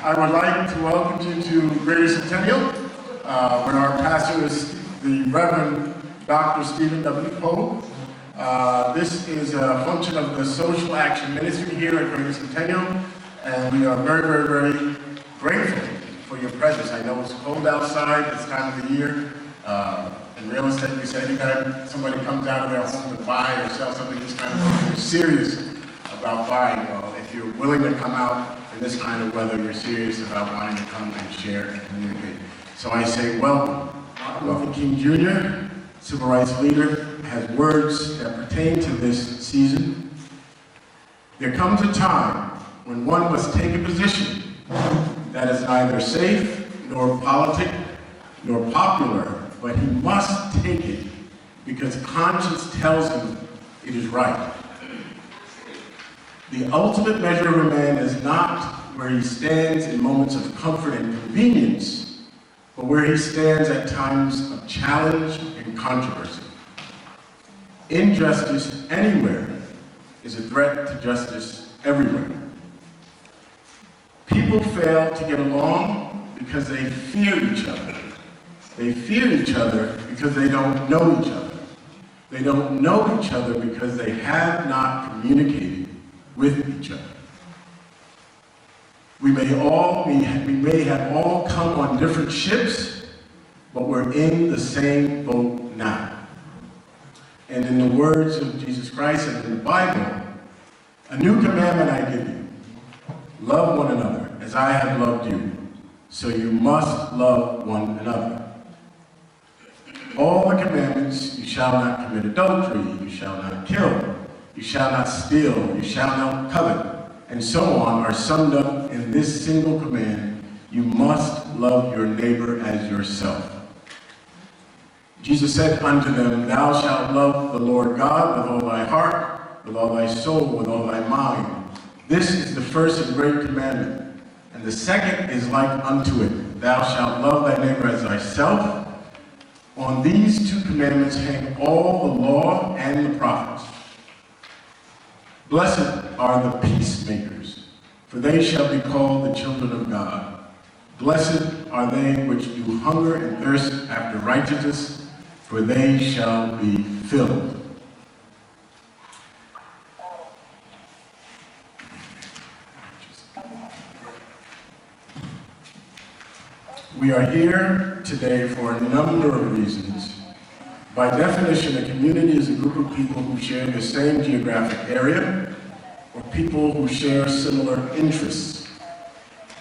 I would like to welcome you to Greater Centennial, where our pastor is the Reverend Dr. Stephen W. Poe. This is a function of the Social Action Ministry here at Greater Centennial, and we are very, very, very grateful for your presence. I know it's cold outside this time of the year. In real estate, we say anytime somebody comes out of their home to buy or sell something, it's kind of serious about buying. Well, if you're willing to come out in this kind of weather, you're serious about wanting to come and share and communicate. So I say welcome. Martin Luther King Jr., civil rights leader, has words that pertain to this season. There comes a time when one must take a position that is neither safe nor politic nor popular, but he must take it because conscience tells him it is right. The ultimate measure of a man is not where he stands in moments of comfort and convenience, but where he stands at times of challenge and controversy. Injustice anywhere is a threat to justice everywhere. People fail to get along because they fear each other. They fear each other because they don't know each other. They don't know each other because they have not communicated with each other. We may have all come on different ships, but we're in the same boat now. And in the words of Jesus Christ and in the Bible, a new commandment I give you: love one another as I have loved you. So you must love one another. All the commandments: you shall not commit adultery, you shall not kill, you shall not steal, you shall not covet, and so on, are summed up in this single command: you must love your neighbor as yourself. Jesus said unto them, thou shalt love the Lord God with all thy heart, with all thy soul, with all thy mind. This is the first and great commandment. And the second is like unto it: thou shalt love thy neighbor as thyself. On these two commandments hang all the law and the prophets. Blessed are the peacemakers, for they shall be called the children of God. Blessed are they which do hunger and thirst after righteousness, for they shall be filled. We are here today for a number of reasons. By definition, a community is a group of people who share the same geographic area or people who share similar interests.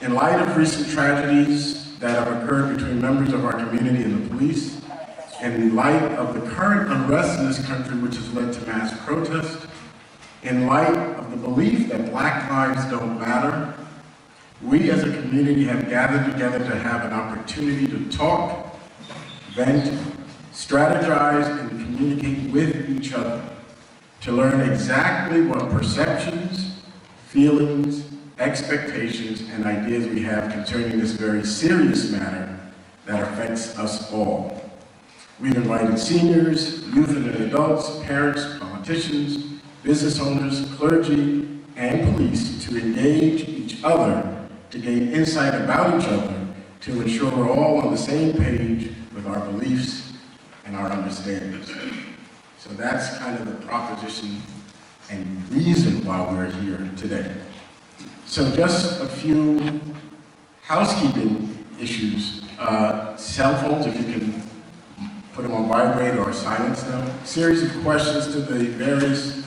In light of recent tragedies that have occurred between members of our community and the police, and in light of the current unrest in this country which has led to mass protest, in light of the belief that Black lives don't matter, we as a community have gathered together to have an opportunity to talk, vent, strategize, and communicate with each other, to learn exactly what perceptions, feelings, expectations, and ideas we have concerning this very serious matter that affects us all. We've invited seniors, youth and adults, parents, politicians, business owners, clergy, and police to engage each other, to gain insight about each other, to ensure we're all on the same page with our beliefs and our understandings. So that's kind of the proposition and reason why we're here today. So just a few housekeeping issues. Cell phones, if you can put them on vibrate or silence them. A series of questions to the various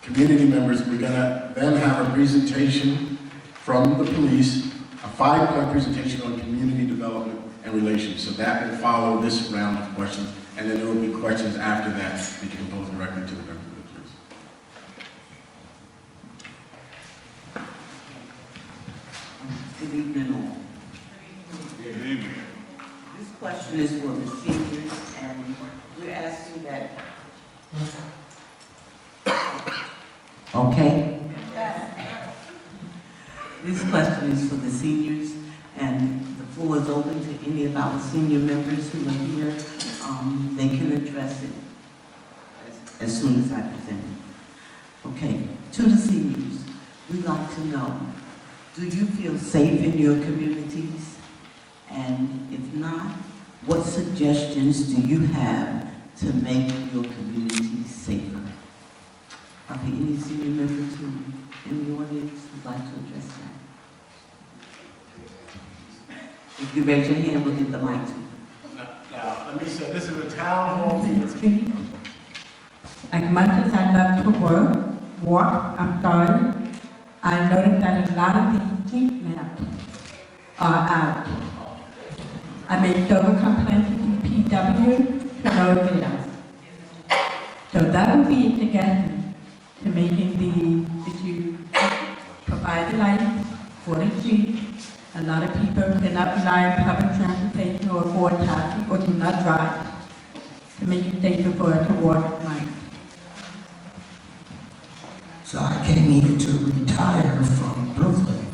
community members. We're gonna then have a presentation from the police, a 5-point presentation on community development and relations. So that will follow this round of questions, and then there will be questions after that that you can pose directly to the members of the police. Good evening all. Good evening. This question is for the seniors, and we're asking that. Okay? This question is for the seniors, and the floor is open to any of our senior members who are here. They can address it as soon as I present it. Okay, to the seniors, we'd like to know Do you feel safe in your communities? And if not, what suggestions do you have to make your communities safer? Are there any senior members who in the audience would like to address that? If you raise your hand, we'll get the mic to you. Now, let me say, this is a town hall meeting. As much as I love to walk, I noticed that a lot of these street lamps are out. I made several complaints to PW to no avail. So that would be a suggestion to making if you provide the light for the street. A lot of people cannot rely on public transportation or afford taxi or do not drive to make it safer for us to walk at night. So I came here to retire from Brooklyn.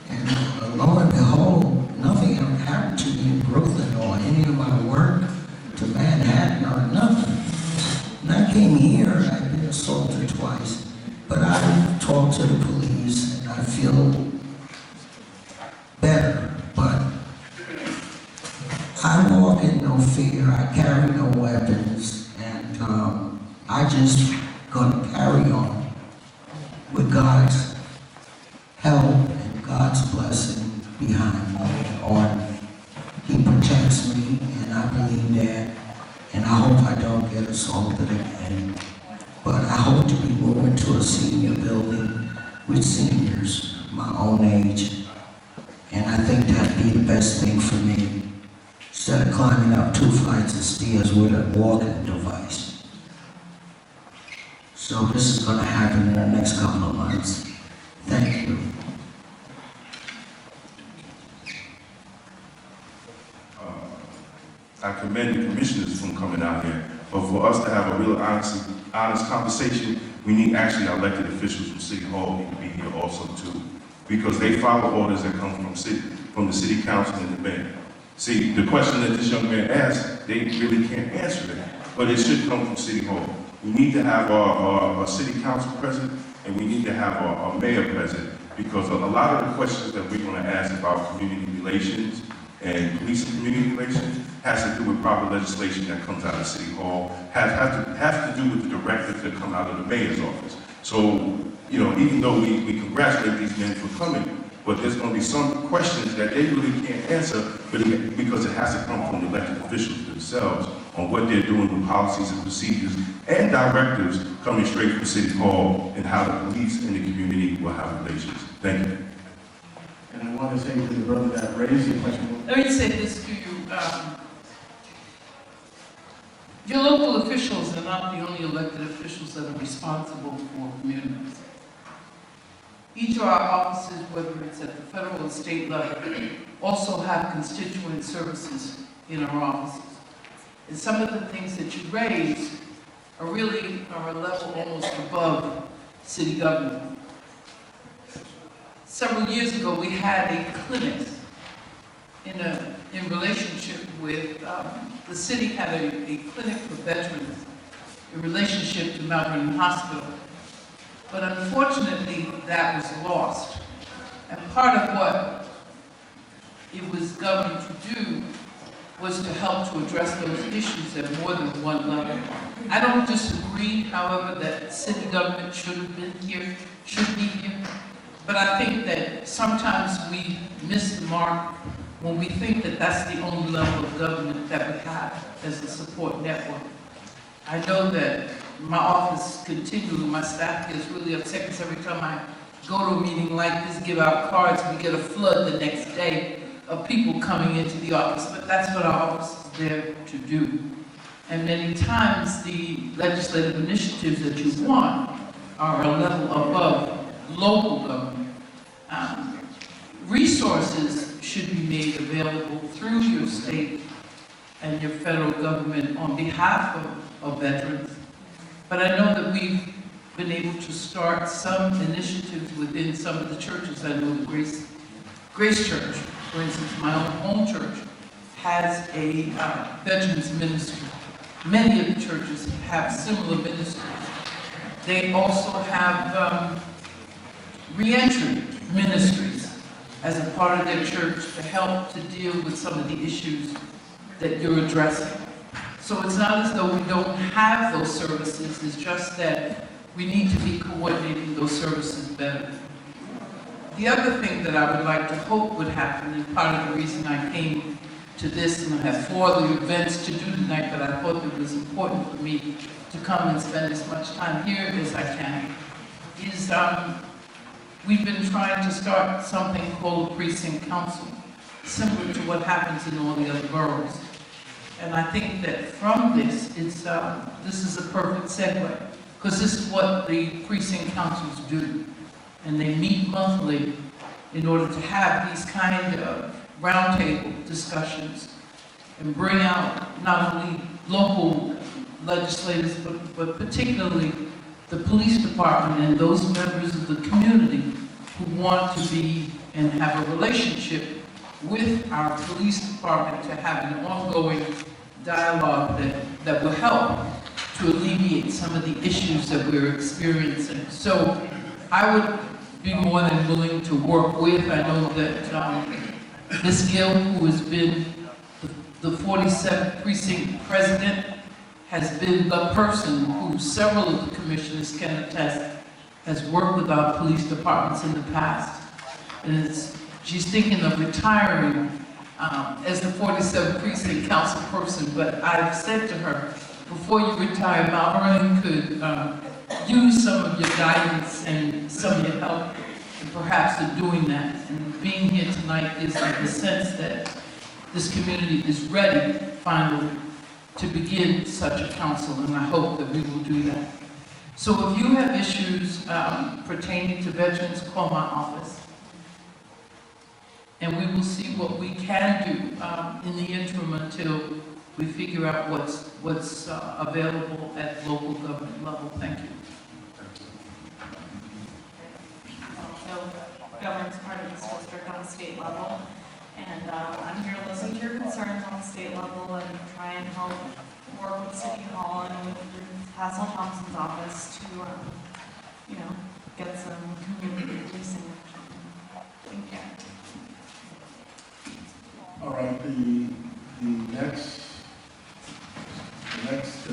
And lo and behold, nothing ever happened to me in Brooklyn or any of my work to Manhattan or nothing. When I came here, I've been assaulted twice. But I talked to the police and I feel better. But I walk in no fear, I carry no weapons, and I just gonna carry on with God's help and God's blessing behind me. On He protects me, and I believe that, and I hope I don't get assaulted again. But I hope to be moving to a senior building with seniors my own age, and I think that'd be the best thing for me, instead of climbing up 2 flights of stairs with a walking device. So this is going to happen in the next couple of months. Thank you. I commend the commissioners from coming out here, but for us to have a real honest conversation, we need actually our elected officials from City Hall need to be here also too, because they follow orders that come from the city council and the mayor. See, the question that this young man asked, they really can't answer it, but it should come from City Hall. We need to have our city council present, and we need to have our mayor present, because a lot of the questions that we're going to ask about community relations and police and community relations has to do with proper legislation that comes out of City Hall, has to do with the directives that come out of the mayor's office. So, you know, even though we congratulate these men for coming, but there's going to be some questions that they really can't answer because it has to come from the elected officials themselves on what they're doing with policies and procedures and directives coming straight from City Hall and how the police and the community will have relations. Thank you. And I want to say to the brother that raised the question. Let me say this to you. Your local officials are not the only elected officials that are responsible for communities. Each of our offices, whether it's at the federal or state level, also have constituent services in our offices. And some of the things that you raise are a level almost above city government. Several years ago, we had a clinic in relationship with, the city had a clinic for veterans in relationship to Mount Vernon Hospital. But unfortunately, that was lost. And part of what it was governed to do was to help to address those issues at more than one level. I don't disagree, however, that city government should have been here, should be here. But I think that sometimes we miss the mark when we think that that's the only level of government that we have as a support network. I know that my office continually, my staff gets really upset because every time I go to a meeting like this, give out cards, we get a flood the next day of people coming into the office. But that's what our office is there to do. And many times the legislative initiatives that you want are a level above local government. Resources should be made available through your state and your federal government on behalf of veterans. But I know that we've been able to start some initiatives within some of the churches. I know the Grace Church, for instance, my own home church, has a veterans ministry. Many of the churches have similar ministries. They also have reentry ministries as a part of their church to help to deal with some of the issues that you're addressing. So it's not as though we don't have those services, it's just that we need to be coordinating those services better. The other thing that I would like to hope would happen, and part of the reason I came to this, and I have 4 other events to do tonight, but I thought it was important for me to come and spend as much time here as I can, is we've been trying to start something called a precinct council, similar to what happens in all the other boroughs. And I think that from this, this is a perfect segue, because this is what the precinct councils do. And they meet monthly in order to have these kind of roundtable discussions and bring out not only local legislators, but particularly the police department and those members of the community who want to be and have a relationship with our police department to have an ongoing dialogue that will help to alleviate some of the issues that we're experiencing. So I would be more than willing to work with. I know that Ms. Gill, who has been the 47th precinct president, has been the person who several of the commissioners can attest has worked with our police departments in the past. And she's thinking of retiring as the 47th precinct council person, but I've said to her, before you retire, Malvern could use some of your guidance and some of your help, and perhaps in doing that. And being here tonight is like the sense that this community is ready, finally, to begin such a council, and I hope that we will do that. So if you have issues pertaining to veterans, call my office. And we will see what we can do in the interim until we figure out what's available at local government level. Thank you. Government's part of this district on the state level, and I'm here to listen to your concerns on the state level and try and help work with City Hall and with Hassel Thompson's office to, get some community policing action. Thank you. All right, the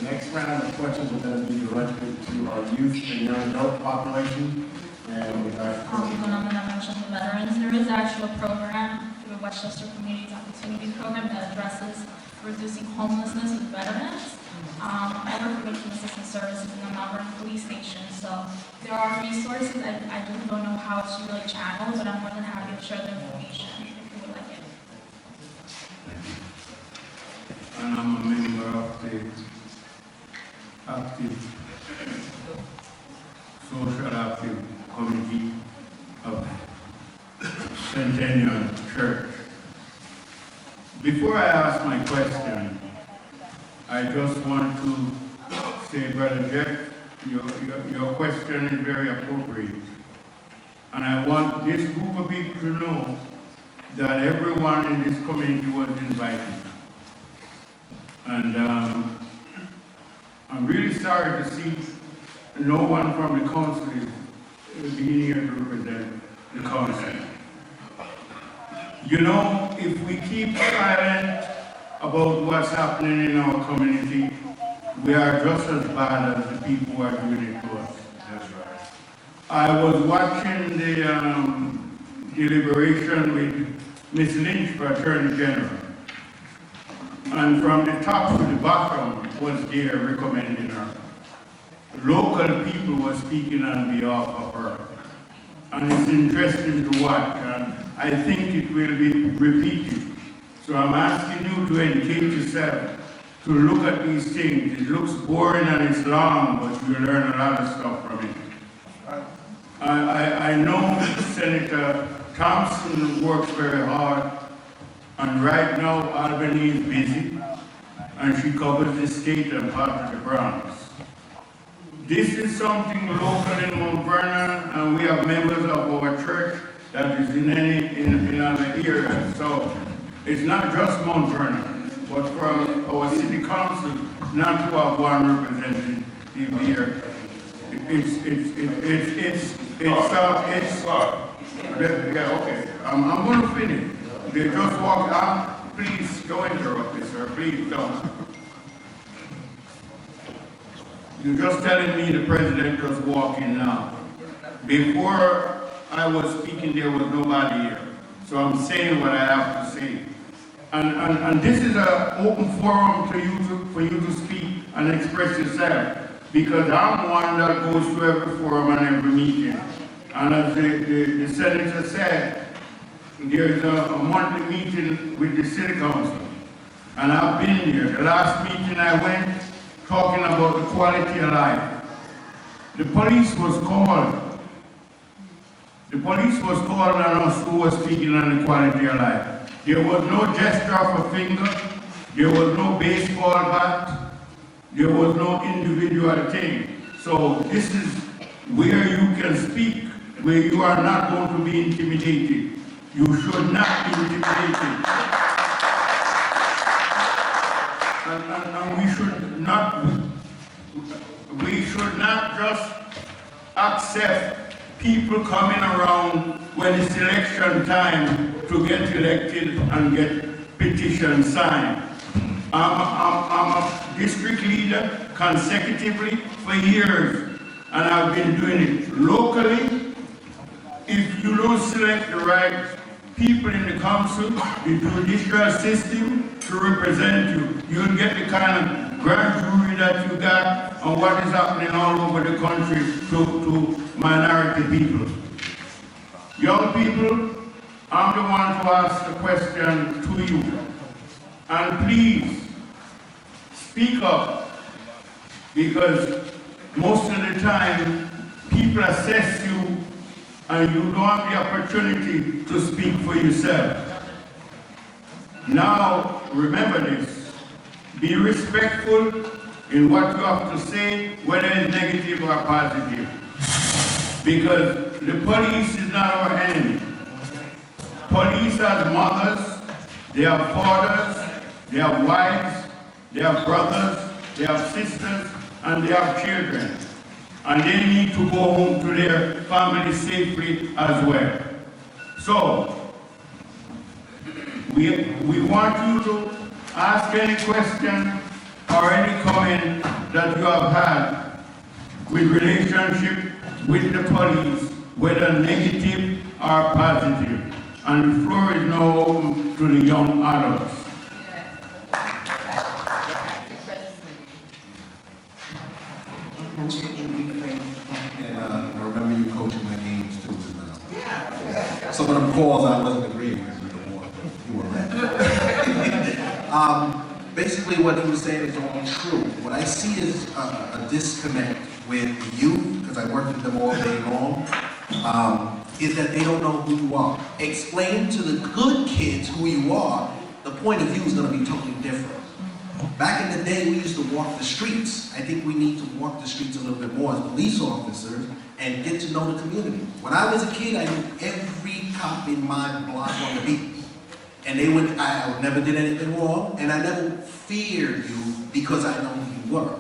next round of questions are going to be directed to our youth and young adult population. And we'd like to When I'm going to mention the veterans, there is actually a program through the Westchester Community Opportunities Program that addresses reducing homelessness with veterans. I work for victim assistance services in the Malvern Police Station, so there are resources. I just don't know how to really channel, but I'm more than happy to share the information if you would like it. And I'm a member of the active, social active committee of Centennial Church. Before I ask my question, I just want to say, Brother Jeff, your question is very appropriate. And I want this group of people to know that everyone in this community was invited. And I'm really sorry to see no one from the council being here to represent the council. You know, if we keep silent about what's happening in our community, we are just as bad as the people who are doing it to us. That's right. I was watching the deliberation with Ms. Lynch for Attorney General. And from the top to the bottom was there recommending her. Local people were speaking on behalf of her. And it's interesting to watch, and I think it will be repeated. So I'm asking you to engage yourself, to look at these things. It looks boring and it's long, but you learn a lot of stuff from it. I know Senator Thompson works very hard, and right now Albany is busy, and she covers the state and part of the Bronx. This is something local in Mount Vernon, and we have members of our church that is in other areas. So it's not just Mount Vernon, but for our city council not to have one representative here. Yeah, okay. I'm going to finish. They just walk out. Please don't interrupt me, sir. Please don't. You're just telling me the president just walking now. Before I was speaking, there was nobody here. So I'm saying what I have to say. And this is an open forum for you to speak and express yourself. Because I'm one that goes to every forum and every meeting. And as the senator said, there's a monthly meeting with the city council. And I've been there. The last meeting I went talking about the quality of life. The police was called. The police was called on us who was speaking on the quality of life. There was no gesture of a finger. There was no baseball bat. There was no individual thing. So this is where you can speak, where you are not going to be intimidated. You should not be intimidated. And we should not just accept people coming around when it's election time to get elected and get petitions signed. I'm a district leader consecutively for years, and I've been doing it locally. If you don't select the right people in the council, the judicial system to represent you, you'll get the kind of grand jury that you got on what is happening all over the country to minority people. Young people, I'm the one to ask the question to you. And please, speak up, because most of the time, people assess you and you don't have the opportunity to speak for yourself. Now, remember this. Be respectful in what you have to say, whether it's negative or positive. Because the police is not our enemy. Police are mothers, they have fathers, they have wives, they have brothers, they have sisters, and they have children. And they need to go home to their family safely as well. So, we want you to ask any question or any comment that you have had with relationship with the police, whether negative or positive. And the floor is now open to the young adults. And I remember you coaching my games too. Some of them calls I wasn't agreeing with you were right. Basically what he was saying is all true. What I see is a disconnect with the youth, because I work with them all day long, is that they don't know who you are. Explain to the good kids who you are, the point of view is going to be totally different. Back in the day, we used to walk the streets. I think we need to walk the streets a little bit more as police officers and get to know the community. When I was a kid, I knew every cop in my block on the beat. And I never did anything wrong, and I never feared you because I know who you were.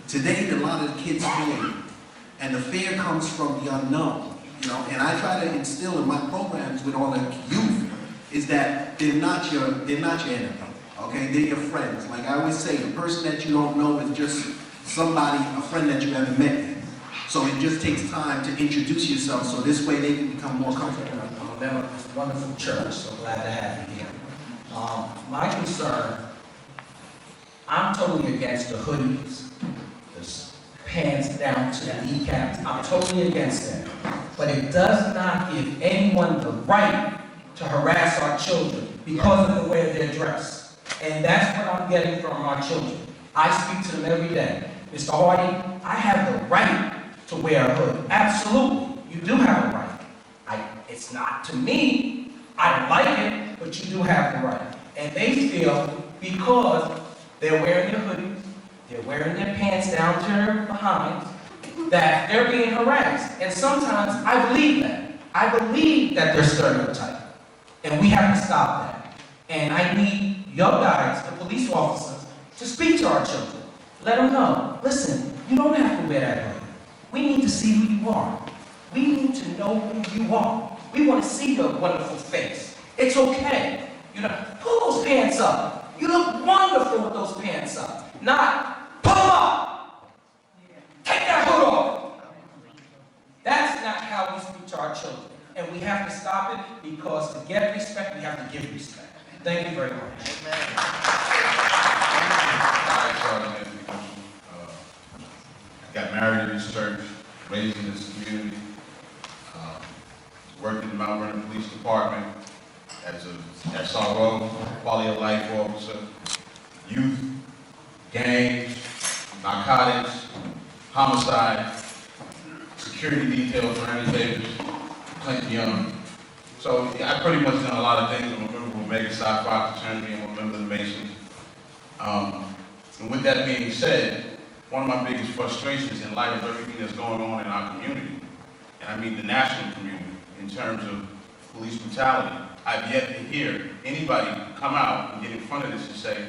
Today, a lot of the kids fear you. And the fear comes from the unknown. You know, and I try to instill in my programs with all the youth is that they're not your enemy. Okay, they're your friends. Like I always say, a person that you don't know is just somebody, a friend that you haven't met. So it just takes time to introduce yourself, so this way they can become more comfortable. I'm a member of this wonderful church, so glad to have you here. My concern, I'm totally against the hoodies, the pants down to the kneecaps. I'm totally against that. But it does not give anyone the right to harass our children because of the way they're dressed. And that's what I'm getting from our children. I speak to them every day. Mr. Hardy, I have the right to wear a hood. Absolutely, you do have a right. It's not to me, I don't like it, but you do have the right. And they feel because they're wearing their hoodies, they're wearing their pants down to their behinds, that they're being harassed. And sometimes I believe that. I believe that they're stereotyped. And we have to stop that. And I need your guys, the police officers, to speak to our children. Let them know, listen, you don't have to wear that hoodie. We need to see who you are. We need to know who you are. We want to see your wonderful face. It's okay. You know, pull those pants up. You look wonderful with those pants up. Not pull them up. Take that hood off. That's not how we speak to our children. And we have to stop it because to get respect, we have to give respect. Thank you very much. Got married in this church, raised in this community, worked in the Mount Vernon Police Department as a SRO, quality of life officer, youth, gangs, narcotics, homicide, security detail for Ernie Davis, Clinton Young. So I pretty much done a lot of things. I'm a member of Omega Psi Phi fraternity, I'm a member of the Masons. And with that being said, one of my biggest frustrations in light of everything that's going on in our community, and I mean the national community, in terms of police brutality, I've yet to hear anybody come out and get in front of this and say,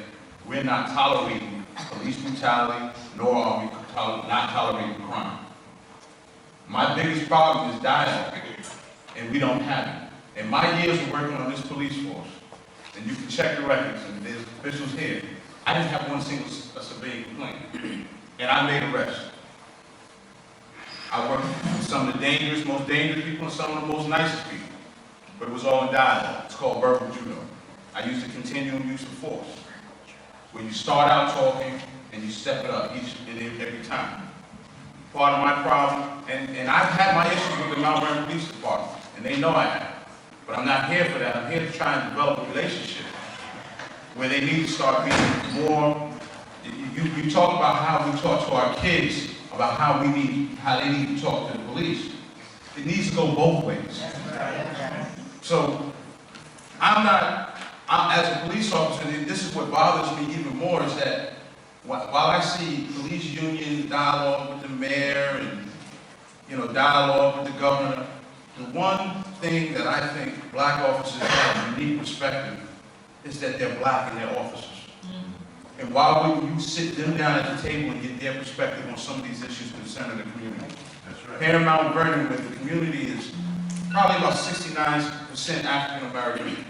we're not tolerating police brutality, nor are we not tolerating crime. My biggest problem is dialogue, and we don't have it. In my years of working on this police force, and you can check the records, and there's officials here, I didn't have one single civilian complaint. And I made arrests. I worked with some of the most dangerous people and some of the most nicest people. But it was all in dialogue. It's called verbal judo. I used the continuum use of force, where you start out talking and you step it up each and every time. Part of my problem, and I've had my issues with the Mount Vernon Police Department, and they know I have. But I'm not here for that. I'm here to try and develop a relationship where they need to start being more. You talk about how we talk to our kids about how they need to talk to the police. It needs to go both ways. So as a police officer, and this is what bothers me even more, is that while I see police union dialogue with the mayor and dialogue with the governor, the one thing that I think black officers have a unique perspective is that they're black and they're officers. And why wouldn't you sit them down at the table and get their perspective on some of these issues concerning the community? That's right. Here in Mount Vernon, where the community is probably about 69% African American.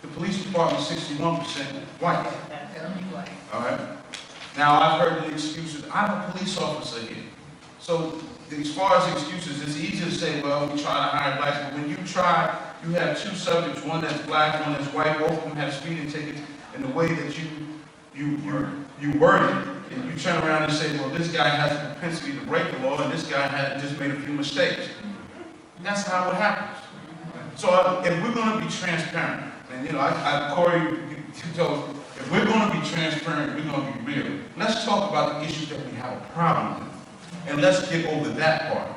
The police department is 61% white. All right. Now I've heard the excuses. I'm a police officer here, so as far as excuses, it's easy to say, well, we try to hire blacks, but when you try, you have two subjects, one that's black, one that's white. Both of them have speeding tickets, and the way that you word it, and you turn around and say, well, this guy has a propensity to break the law, and this guy had just made a few mistakes. And that's how it happens. So if we're going to be transparent, and Corey, you told, if we're going to be transparent, we're going to be real. Let's talk about the issues that we have a problem with, and let's get over that part.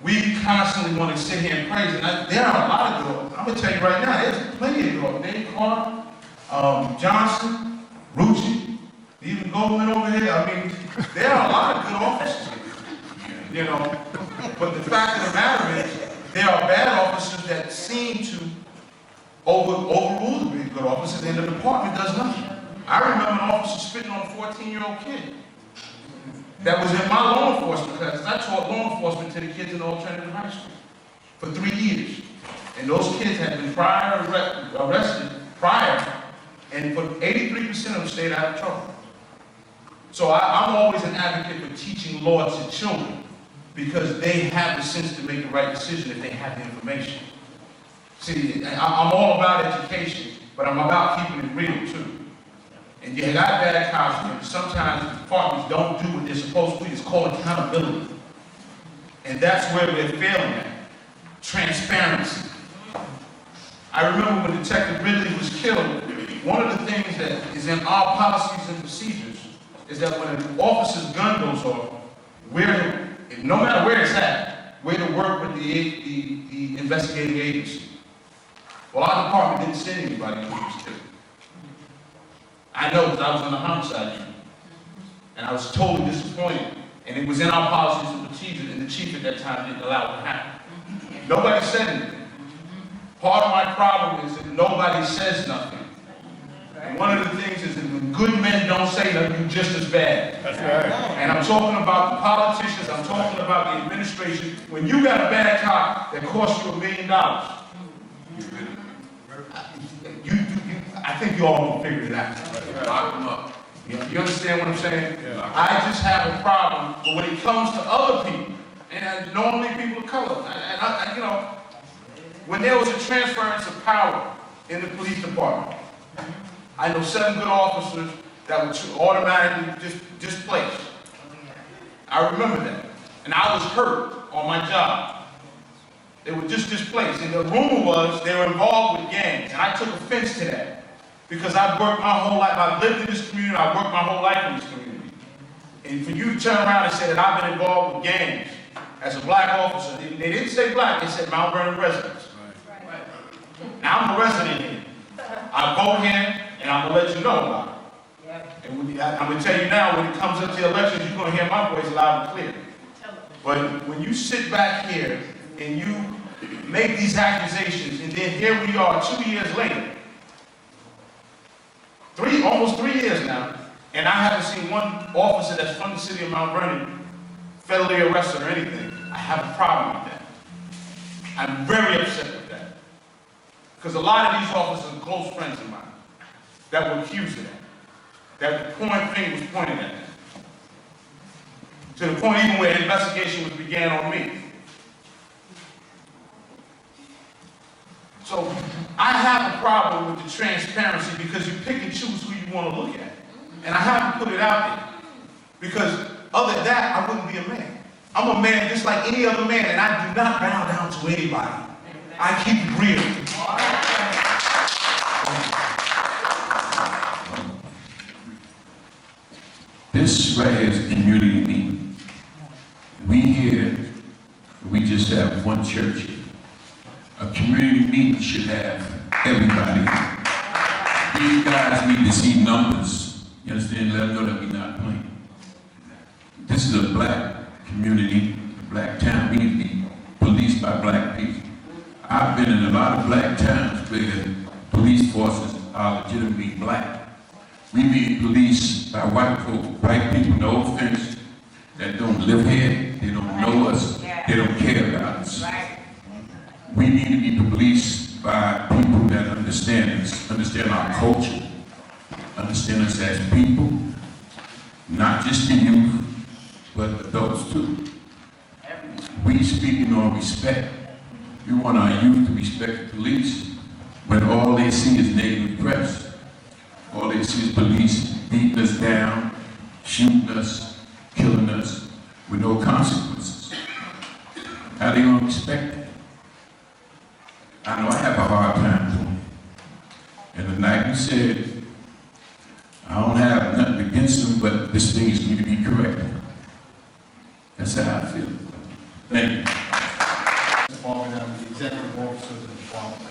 We constantly want to sit here and praise, and there are a lot of girls. I'm going to tell you right now, there's plenty of girls. Dave Carter, Johnson, Rucci, even Goldman over here. I mean, there are a lot of good officers here, But the fact of the matter is, there are bad officers that seem to overrule the big good officers, and the department does nothing. I remember an officer spitting on a 14-year-old kid. That was in my law enforcement class. I taught law enforcement to the kids in alternative high school for 3 years. And those kids had been arrested prior, and for 83% of them stayed out of trouble. So I'm always an advocate for teaching law to children, because they have the sense to make the right decision if they have the information. See, I'm all about education, but I'm about keeping it real too. And you got bad cops, and sometimes the departments don't do what they're supposed to do. It's called accountability. And that's where we're failing at. Transparency. I remember when Detective Ridley was killed, one of the things that is in our policies and procedures is that when an officer's gun goes off, no matter where it's at, we're to work with the investigating agency. Well, our department didn't send anybody when he was killed. I know because I was in the homicide unit. And I was totally disappointed. And it was in our policies and procedures, and the chief at that time didn't allow it to happen. Nobody said anything. Part of my problem is that nobody says nothing. And one of the things is that when good men don't say that you're just as bad. That's right. And I'm talking about the politicians, I'm talking about the administration. When you got a bad cop that costs you $1 million, I think you all can figure it out. Lock them up. You understand what I'm saying? Yeah. I just have a problem, but when it comes to other people, and normally people of color, you know, when there was a transference of power in the police department, I know 7 good officers that were automatically just displaced. I remember that. And I was hurt on my job. They were just displaced. And the rumor was they were involved with gangs. And I took offense to that. Because I've worked my whole life, I've lived in this community, I've worked my whole life in this community. And for you to turn around and say that I've been involved with gangs as a black officer, they didn't say black, they said Mount Vernon residents. Now I'm a resident here. I vote here, and I'm gonna let you know about it. And I'm gonna tell you now, when it comes up to elections, you're gonna hear my voice loud and clear. But when you sit back here and you make these accusations, and then here we are 2 years later, almost 3 years now, and I haven't seen one officer that's from the city of Mount Vernon federally arrested or anything. I have a problem with that. I'm very upset with that. Because a lot of these officers are close friends of mine that were accused of that. That the point finger was pointed at them. To the point even where an investigation was began on me. So I have a problem with the transparency because you pick and choose who you want to look at. And I have to put it out there. Because other than that, I wouldn't be a man. I'm a man just like any other man, and I do not bow down to anybody. I keep it real. This right here is a community meeting. We here, we just have one church here. A community meeting should have everybody. These guys need to see numbers. You understand? Let them know that we're not playing. This is a black community, a black town. We need to be policed by black people. I've been in a lot of black towns where police forces are legitimately black. We being policed by white folk, white people, no offense, that don't live here, they don't know us, they don't care about us. We need to be policed by people that understand us, understand our culture, understand us as people, not just the youth, but adults too. We speaking on respect. We want our youth to respect the police when all they see is negative press. All they see is police beating us down, shooting us, killing us with no consequences. How they gonna respect it? I know I have a hard time doing it. And the night you said, I don't have nothing against them, but this thing is need to be corrected. That's how I feel. Thank you. Department and the executive officers of the department.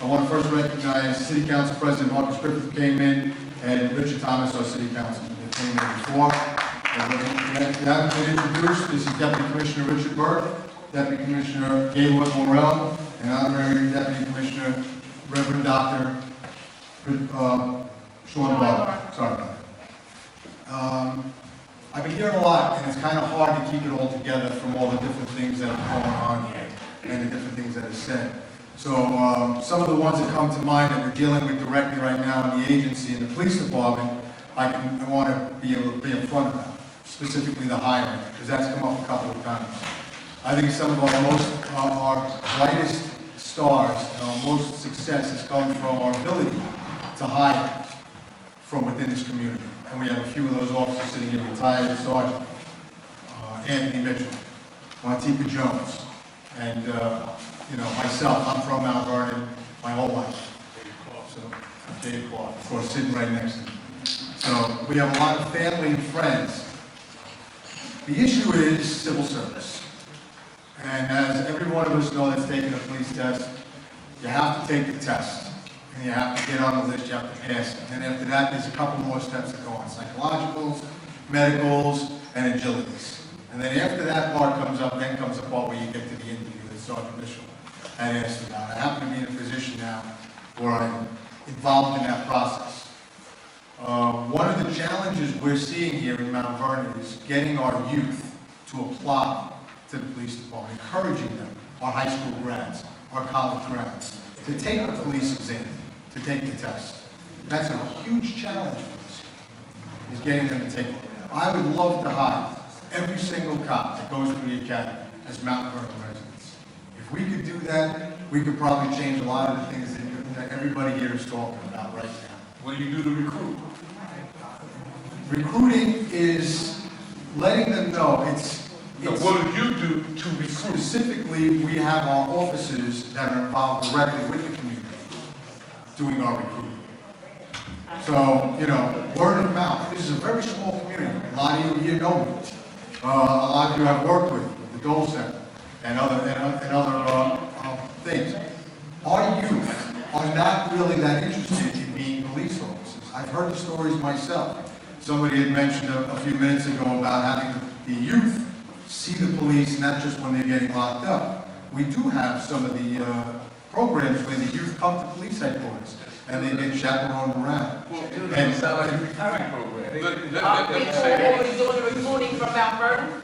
I want to first recognize City Council President Marcus Griffith, who came in, and Richard Thomas, our City Councilman, that came in before. And we haven't been introduced. This is Deputy Commissioner Richard Burke, Deputy Commissioner Gaylord Morrell, and Honorary Deputy Commissioner Reverend Dr. Sean Butler. Sorry about that. I've been hearing a lot, and it's kind of hard to keep it all together from all the different things that are going on here and the different things that are said. So some of the ones that come to mind that we're dealing with directly right now in the agency and the police department, I want to be able to be in front of that, specifically the hiring, because that's come up a couple of times. I think some of our brightest stars and our most success has come from our ability to hire from within this community. And we have a few of those officers sitting here, retired Sergeant Anthony Mitchell, Montika Jones, and myself. I'm from Mount Vernon my whole life. So Dave Clark, of course, sitting right next to me. So we have a lot of family and friends. The issue is civil service. And as every one of us know that's taken a police test, you have to take the test. And you have to get on the list, you have to pass it. And after that, there's a couple more steps that go on. Psychologicals, medicals, and agilities. And then after that part comes up, then comes the part where you get to the interview that Sergeant Mitchell had asked about. I happen to be in a position now where I'm involved in that process. the challenges we're seeing here in Mount Vernon is getting our youth to apply to the police department, encouraging them, our high school grads, our college grads, to take the police exam, to take the test. That's a huge challenge for us, is getting them to take it. I would love to hire every single cop that goes through the academy as Mount Vernon residents. If we could do that, we could probably change a lot of the things that everybody here is talking about right now. What do you do to recruit? Recruiting is letting them know What do you do to recruit? Specifically, we have our officers that are involved directly with the community doing our recruiting. So, word of mouth. This is a very small community. A lot of you here know it. A lot of you have worked with the Dole Center and other things. Our youth are not really that interested in being police officers. I've heard the stories myself. Somebody had mentioned a few minutes ago about having the youth see the police, not just when they're getting locked up. We do have some of the programs where the youth come to police headquarters and they get chaperoned around. And sound like a recruiting program. Are you doing the recruiting from Mount Vernon?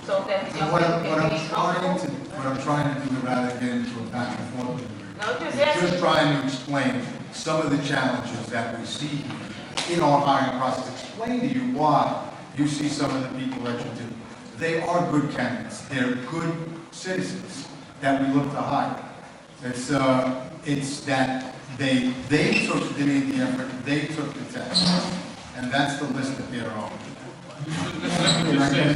So that young what people I'm trying to do, rather than get into a back and forth, No, is just trying to explain some of the challenges that we see in our hiring process. Explain to you why you see some of the people that you do. They are good candidates. They're good citizens that we look to hire. It's that they took the effort, they took the test, and that's the list that they're on. Let me just say,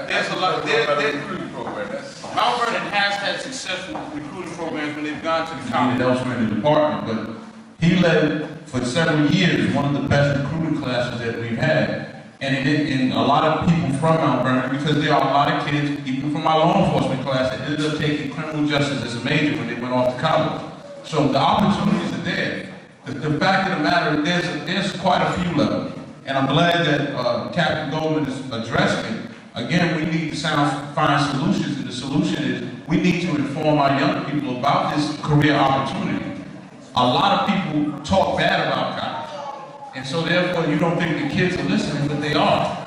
there's a lot, there's recruiting programs. Mount Vernon has had successful recruiting programs when they've gone to the college. Elsewhere in the department, but he led for several years one of the best recruiting classes that we've had. And a lot of people from Mount Vernon, because there are a lot of kids, even from my law enforcement class, that ended up taking criminal justice as a major when they went off to college. So the opportunities are there. The fact of the matter is there's quite a few levels. And I'm glad that Captain Goldman is addressing it. Again, we need to find solutions, and the solution is we need to inform our young people about this career opportunity. A lot of people talk bad about college. And so therefore you don't think the kids are listening, but they are.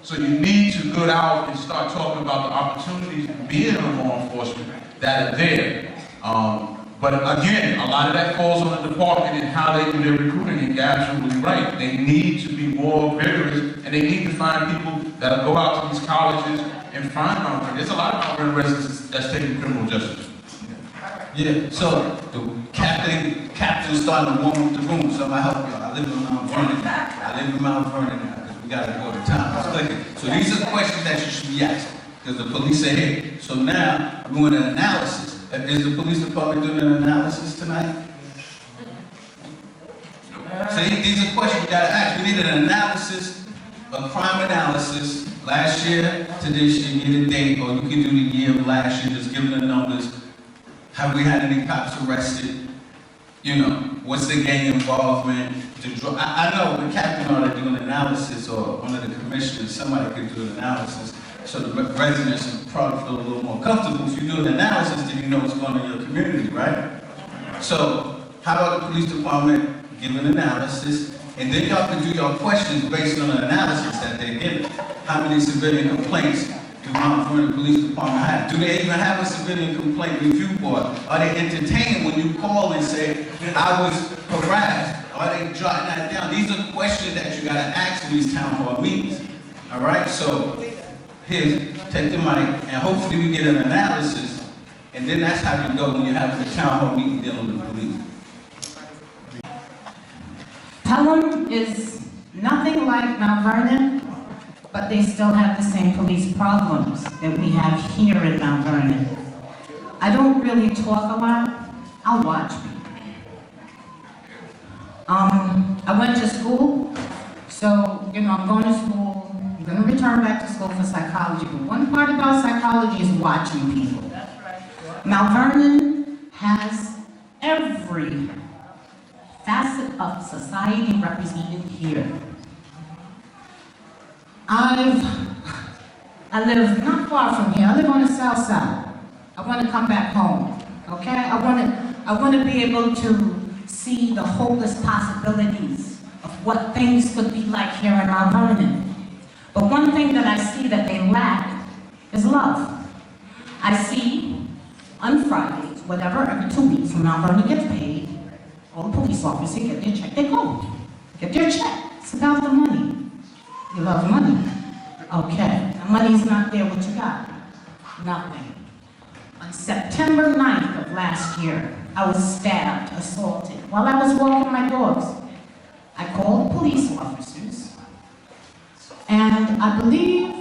So you need to go out and start talking about the opportunities being in law enforcement that are there. But again, a lot of that falls on the department and how they do their recruiting, and you're absolutely right. They need to be more vigorous, and they need to find people that'll go out to these colleges and find Mount Vernon. There's a lot of Mount Vernon residents that's taking criminal justice. Yeah, so the captain's starting to warm up the room, so I'm gonna help you. I live in Mount Vernon now, because we gotta go to town. So these are the questions that you should be asking, because the police say, hey, so now we're doing an analysis. Is the police department doing an analysis tonight? So these are questions you gotta ask. We need an analysis, a crime analysis, last year to this year, year to date, or you can do the year of last year, just give them the numbers. Have we had any cops arrested? What's the gang involvement? I know the captain ought to do an analysis, or one of the commissioners, somebody could do an analysis, so the residents will probably feel a little more comfortable. If you do an analysis, then you know what's going on in your community, right? So, how about the police department give an analysis, and then y'all can do your questions based on the analysis that they're giving. How many civilian complaints do Mount Vernon Police Department have? Do they even have a civilian complaint review board? Are they entertained when you call and say, I was harassed? Are they jotting that down? These are questions that you gotta ask in these town hall meetings. All right, so here, take the mic, and hopefully we get an analysis, and then that's how you go when you have the town hall meeting dealing with the police. Pelham is nothing like Mount Vernon, but they still have the same police problems that we have here in Mount Vernon. I don't really talk a lot. I'll watch people. I went to school, so, I'm going to school. I'm going to return back to school for psychology, but one part about psychology is watching people. That's right. Mount Vernon has every facet of society represented here. I live not far from here. I live on the south side. I want to come back home, okay? I want to be able to see the hopeless possibilities of what things could be like here in Mount Vernon. But one thing that I see that they lack is love. I see on Fridays, whatever, every 2 weeks when Mount Vernon gets paid, all the police officers get their check, they go, get their check. It's about the money. You love money. Okay, the money's not there, what you got? Nothing. On September 9th of last year, I was stabbed, assaulted, while I was walking my dogs. I called the police officers, and I believe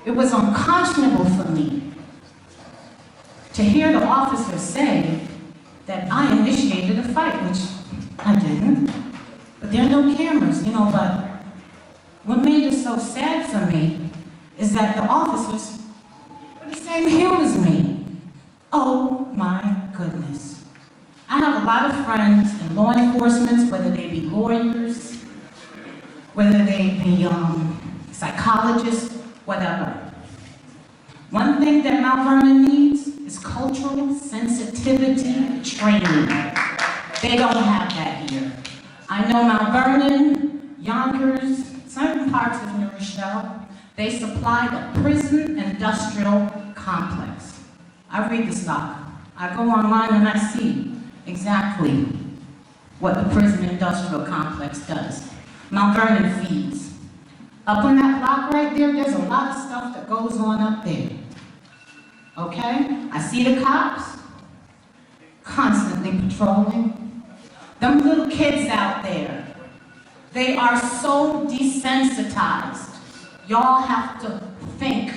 it was unconscionable for me to hear the officer say that I initiated a fight, which I didn't. But there are no cameras, but what made it so sad for me is that the officers were the same hue as me. Oh my goodness. I have a lot of friends in law enforcement, whether they be lawyers, whether they be psychologists, whatever. One thing that Mount Vernon needs is cultural sensitivity training. They don't have that here. I know Mount Vernon, Yonkers, certain parts of New Rochelle, they supply the prison industrial complex. I read the stock. I go online and I see exactly what the prison industrial complex does. Mount Vernon feeds. Up on that block right there, there's a lot of stuff that goes on up there. Okay? I see the cops constantly patrolling. Them little kids out there, they are so desensitized. Y'all have to think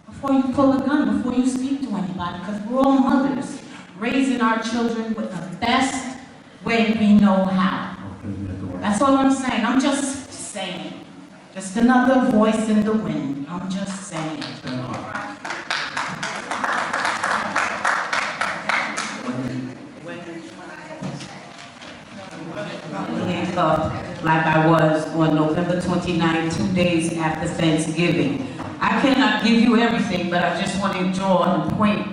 before you pull a gun, before you speak to anybody, because we're all mothers raising our children with the best way we know how. That's all I'm saying. I'm just saying. Just another voice in the wind. I'm just saying. Like I was on November 29, 2 days after Thanksgiving. I cannot give you everything, but I just want to draw and point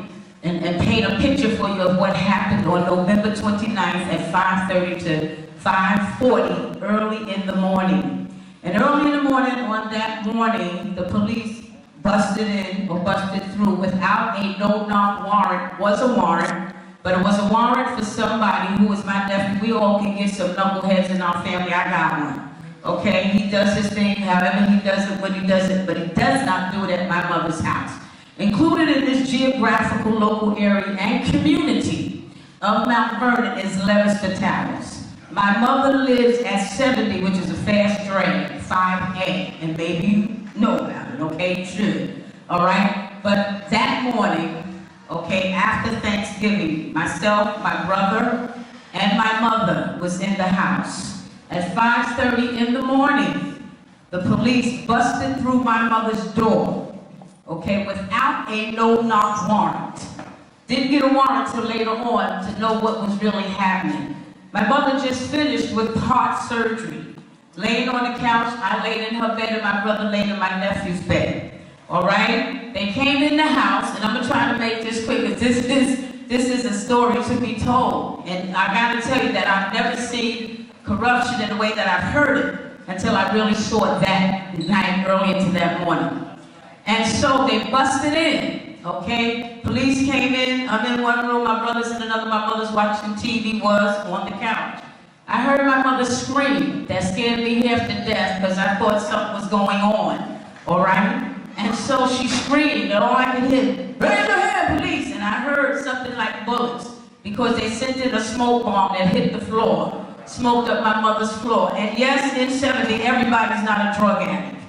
and paint a picture for you of what happened on November 29th at 5:30 to 5:40 early in the morning. And early in the morning, on that morning, the police busted in or busted through without a no-knock warrant. It was a warrant, but it was a warrant for somebody who was my nephew. We all can get some knuckleheads in our family. I got one. Okay, he does his thing, however he does it, when he does it, but he does not do it at my mother's house. Included in this geographical local area and community of Mount Vernon is Levister Towers. My mother lives at 70, which is a fast drain, 5A, and maybe you know about it, okay? You should, all right? But that morning, okay, after Thanksgiving, myself, my brother, and my mother was in the house. At 5:30 in the morning, the police busted through my mother's door, okay, without a no-knock warrant. Didn't get a warrant until later on to know what was really happening. My mother just finished with heart surgery. Laying on the couch, I laid in her bed and my brother laid in my nephew's bed. All right? They came in the house, and I'm gonna try to make this quick, because this is a story to be told. And I gotta tell you that I've never seen corruption in the way that I've heard it until I really saw it that night, early into that morning. And so they busted in, okay? Police came in, I'm in one room, my brother's in another, my mother's watching TV, was on the couch. I heard my mother scream. That scared me half to death because I thought something was going on, all right? And so she screamed, and all I could hear, raise your hand, police! And I heard something like bullets because they sent in a smoke bomb that hit the floor. Smoked up my mother's floor. And yes, in 70, everybody's not a drug addict.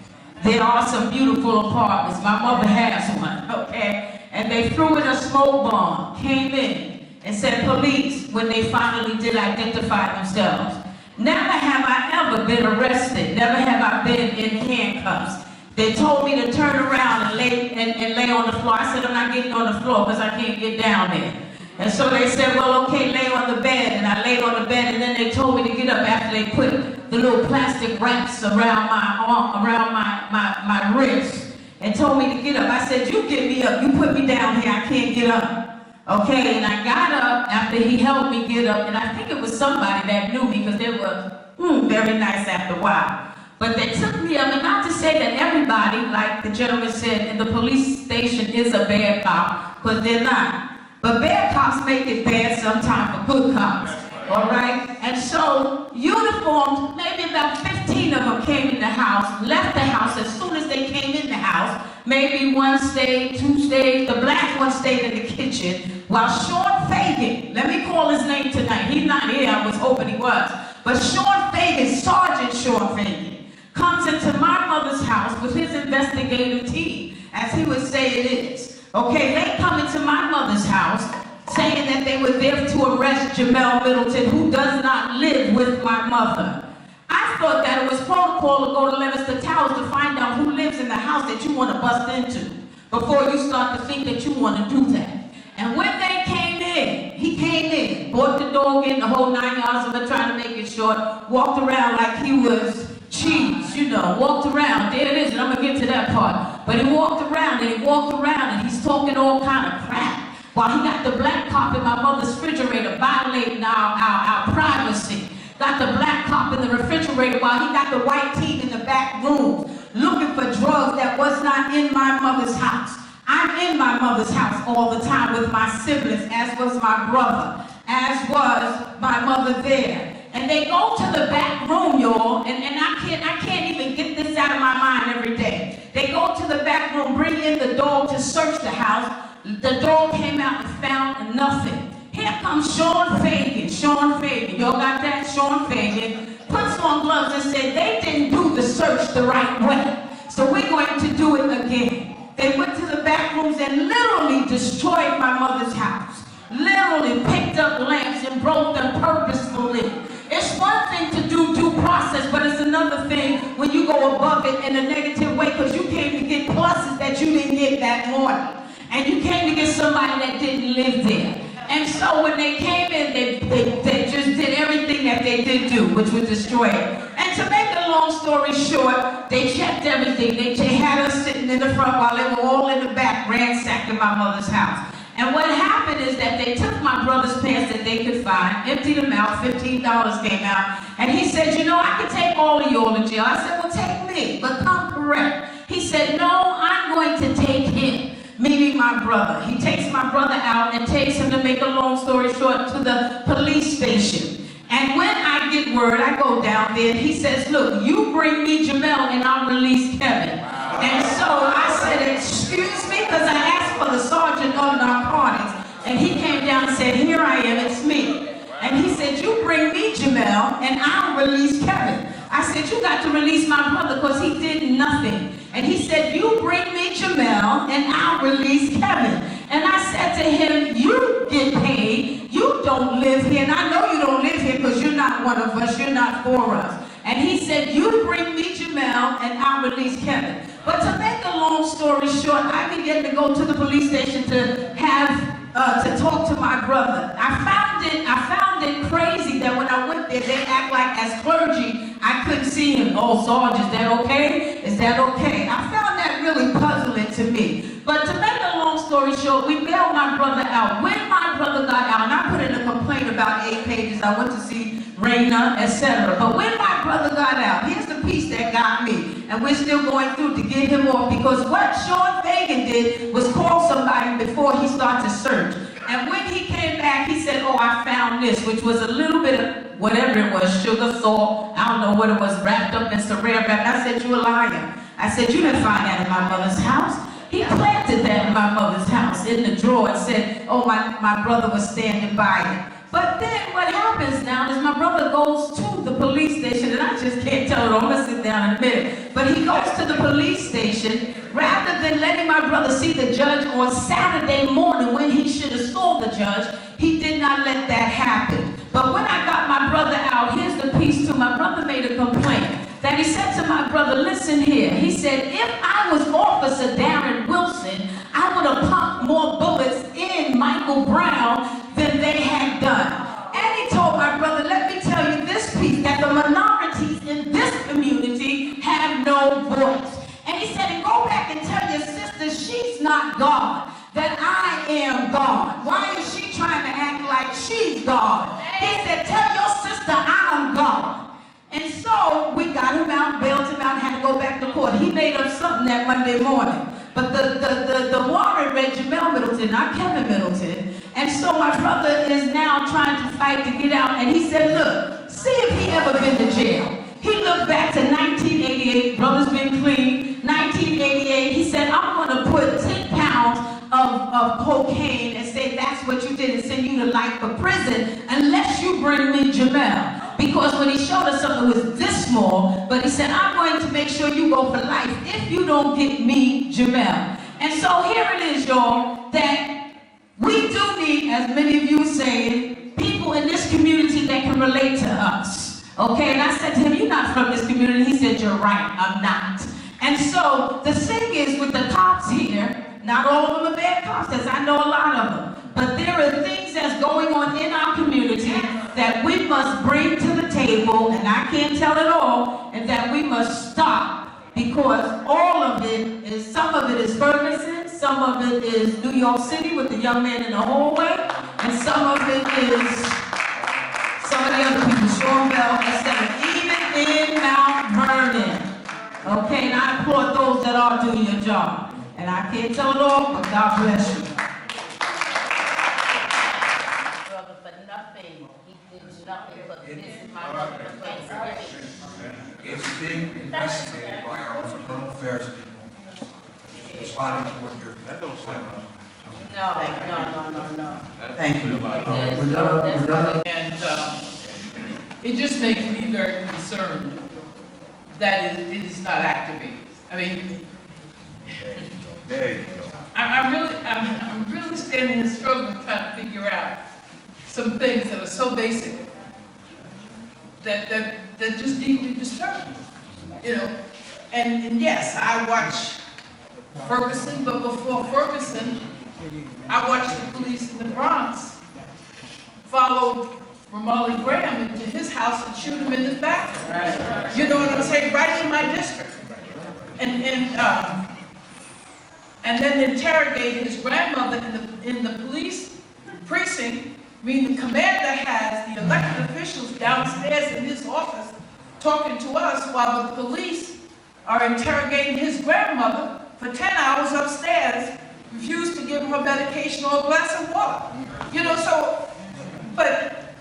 There are some beautiful apartments. My mother has one, okay? And they threw in a smoke bomb, came in, and said police when they finally did identify themselves. Never have I ever been arrested. Never have I been in handcuffs. They told me to turn around and lay on the floor. I said, I'm not getting on the floor because I can't get down there. And so they said, well, okay, lay on the bed. And I laid on the bed, and then they told me to get up after they put the little plastic wraps around my arm, around my wrist, and told me to get up. I said, you get me up. You put me down here. I can't get up. Okay, and I got up after he helped me get up, and I think it was somebody that knew me because there were very nice after a while. But they took me up, and not to say that everybody, like the gentleman said, in the police station is a bad cop, because they're not. But bad cops make it bad sometimes for good cops, all right? And so, uniformed, maybe about 15 of them came in the house, left the house as soon as they came in the house. Maybe one stayed, two stayed, the black one stayed in the kitchen, while Sean Fagan, let me call his name tonight, he's not here, I was hoping he was, but Sean Fagan, Sergeant Sean Fagan, comes into my mother's house with his investigative team, as he would say it is. Okay, they come into my mother's house saying that they were there to arrest Jamel Middleton, who does not live with my mother. I thought that it was protocol to go to Leominster Towers to find out who lives in the house that you want to bust into before you start to think that you want to do that. And when they came in, he came in, brought the dog in, the whole 9 yards of it, trying to make it short, walked around like he was cheese, you know, walked around, there it is, and I'm gonna get to that part. But he walked around and he's talking all kind of crap while he got the black cop in my mother's refrigerator violating our privacy. Got the black cop in the refrigerator while he got the white team in the back room looking for drugs that was not in my mother's house. I'm in my mother's house all the time with my siblings, as was my brother, as was my mother there. And they go to the back room, y'all, and I can't even get this out of my mind every day. They go to the back room, bring in the dog to search the house. The dog came out and found nothing. Here comes Sean Fagan. Sean Fagan, y'all got that? Sean Fagan puts on gloves and said they didn't do the search the right way, so we're going to do it again. They went to the back rooms and literally destroyed my mother's house. Literally picked up lamps and broke them purposefully. It's one thing to do due process, but it's another thing when you go above it in a negative way, because you came to get pluses that you didn't get that morning. And you came to get somebody that didn't live there. And so when they came in, they just did everything that they did do, which was destroy it. And to make a long story short, they checked everything. They had us sitting in the front while they were all in the back ransacking my mother's house. And what happened is that they took my brother's pants that they could find, emptied them out, $15 came out, and he said, you know, I can take all of y'all to jail. I said, well, take me, but come correct. He said, no, I'm going to take him, meaning my brother. He takes my brother out and takes him, to make a long story short, to the police station. And when I get word, I go down there, and he says, look, you bring me Jamel and I'll release Kevin. And so I said, excuse me, because I asked for the sergeant of narcotics, and he came down and said, here I am, it's me. And he said, you bring me Jamel and I'll release Kevin. I said, you got to release my brother because he did nothing. And he said, you bring me Jamel and I'll release Kevin. And I said to him, you get paid, you don't live here, and I know you don't live here because you're not one of us, you're not for us. And he said, you bring me Jamel and I'll release Kevin. But to make a long story short, I began to go to the police station to talk to my brother. I found it crazy that when I went there, they act like as clergy, I couldn't see him. Oh, Sarge, is that okay? Is that okay? I found that really puzzling to me. But to make a long story short, we bailed my brother out. When my brother got out, and I put in a complaint about 8 pages, I went to see Raina, etc. But when my brother got out, here's the piece that got me. And we're still going through to get him off, because what Sean Fagan did was call somebody before he started to search. And when he came back, he said, oh, I found this, which was a little bit of whatever it was, sugar, salt, I don't know what it was, wrapped up in saran wrap. I said, you a liar. I said, you didn't find that in my mother's house. He planted that in my mother's house in the drawer and said, oh, my brother was standing by it. But then what happens now is my brother goes to the police station, and I just can't tell it, I'm gonna sit down in a minute. But he goes to the police station, rather than letting my brother see the judge on Saturday morning when he should have saw the judge, he did not let that happen. But when I got my brother out, here's the piece too, my brother made a complaint. That he said to my brother, listen here, he said, if I was Officer Darren Wilson, I would have pumped more bullets in Michael Brown than they had done. And he told my brother, let me tell you this piece, that the minorities in this community have no voice. And he said, and go back and tell your sister she's not God, that I am God. Why is she trying to act like she's God? He said, tell your sister I'm God. And so we got him out, bailed him out, had to go back to court. He made up something that Monday morning. But the warrant read Jamel Middleton, not Kevin Middleton. And so my brother is now trying to fight to get out. And he said, look, see if he ever been to jail. He looked back to 1988, brother's been clean. 1988, he said, I'm going to put 10 pounds of cocaine and say that's what you did and send you to life for prison unless you bring me Jamel. Because when he showed us something, it was this small, but he said, I'm going to make sure you go for life if you don't get me Jamel. And so here it is, y'all, that we do need, as many of you are saying, people in this community that can relate to us. Okay, and I said to him, you're not from this community. He said, you're right, I'm not. And so the thing is with the cops here, not all of them are bad cops, because I know a lot of them. But there are things that's going on in our community that we must bring to the table, and I can't tell it all, and that we must stop. Because all of it is, some of it is Ferguson, some of it is New York City with the young man in the hallway, and some of it is some of the other people, Shoreville, etc., even in Mount Vernon. Okay, and I applaud those that are doing your job. And I can't tell it all, but God bless you. Brother, for nothing, he did nothing but this is my brother for Thanksgiving. It's being investigated by our internal affairs people. Responding to what you're. That don't sound right. No. Thank you. And it just makes me very concerned that it is not activated. I mean, There you go. I'm really standing here struggling trying to figure out some things that are so basic that just deeply disturb me, you know. And yes, I watch Ferguson, but before Ferguson, I watched the police in the Bronx follow Ramarley Graham into his house and shoot him in the back. Right. You know what I'm saying? Right in my district. And then interrogate his grandmother in the police precinct. I mean, the commander has the elected officials downstairs in his office talking to us while the police are interrogating his grandmother for 10 hours upstairs, refused to give her medication or a glass of water. You know, so, but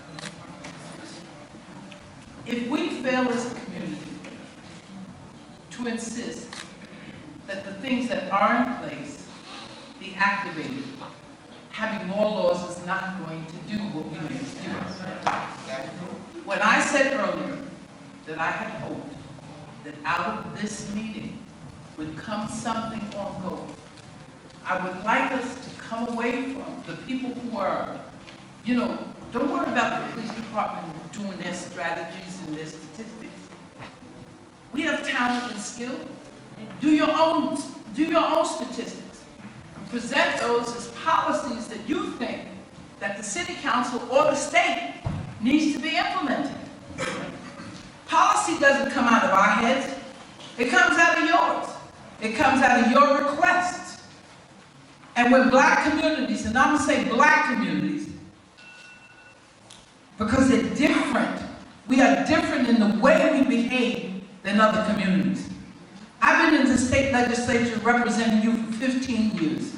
if we fail as a community to insist that the things that are in place be activated, having more laws is not going to do what we need to do. When I said earlier that I had hoped that out of this meeting would come something ongoing, I would like us to come away from the people who are, you know, don't worry about the police department doing their strategies and their statistics. We have talent and skill. Do your own statistics. And present those as policies that you think that the city council or the state needs to be implemented. Policy doesn't come out of our heads. It comes out of yours. It comes out of your requests. And when black communities, and I'm going to say black communities, because they're different. We are different in the way we behave than other communities. I've been in the state legislature representing you for 15 years.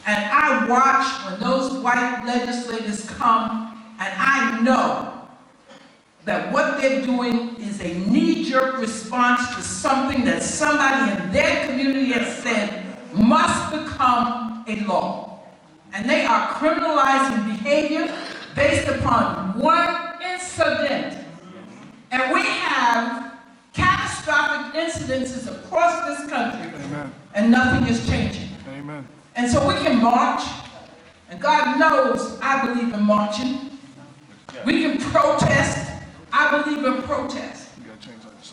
And I watch when those white legislators come, and I know that what they're doing is a knee-jerk response to something that somebody in their community has said must become a law. And they are criminalizing behavior based upon one incident. And we have catastrophic incidences across this country. Amen. And nothing is changing. Amen. And so we can march, and God knows I believe in marching. We can protest. I believe in protest.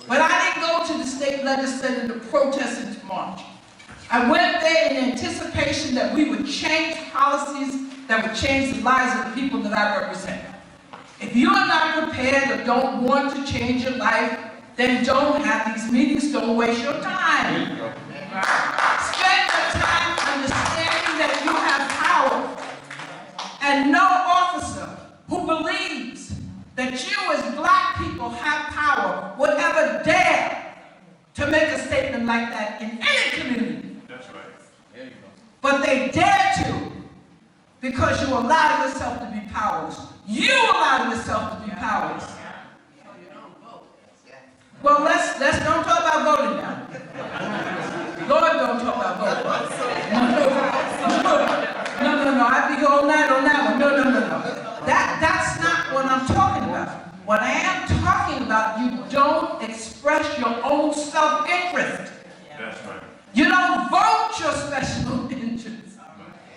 But I didn't go to the state legislature to protest and to march. I went there in anticipation that we would change policies that would change the lives of the people that I represent. If you're not prepared or don't want to change your life, then don't have these meetings. Don't waste your time. Spend your time understanding that you have power. And no officer who believes that you as black people have power to make a statement like that in any community. That's right. There you go. But they dare to because you allow yourself to be powerless. You allow yourself to be powerless. Well, let's don't talk about voting now. Lord, don't talk about voting. No. I'd be all night on that one. No. That's not what I'm talking about. What I am talking about, you don't express your own self-interest. That's right. You don't vote your special interest.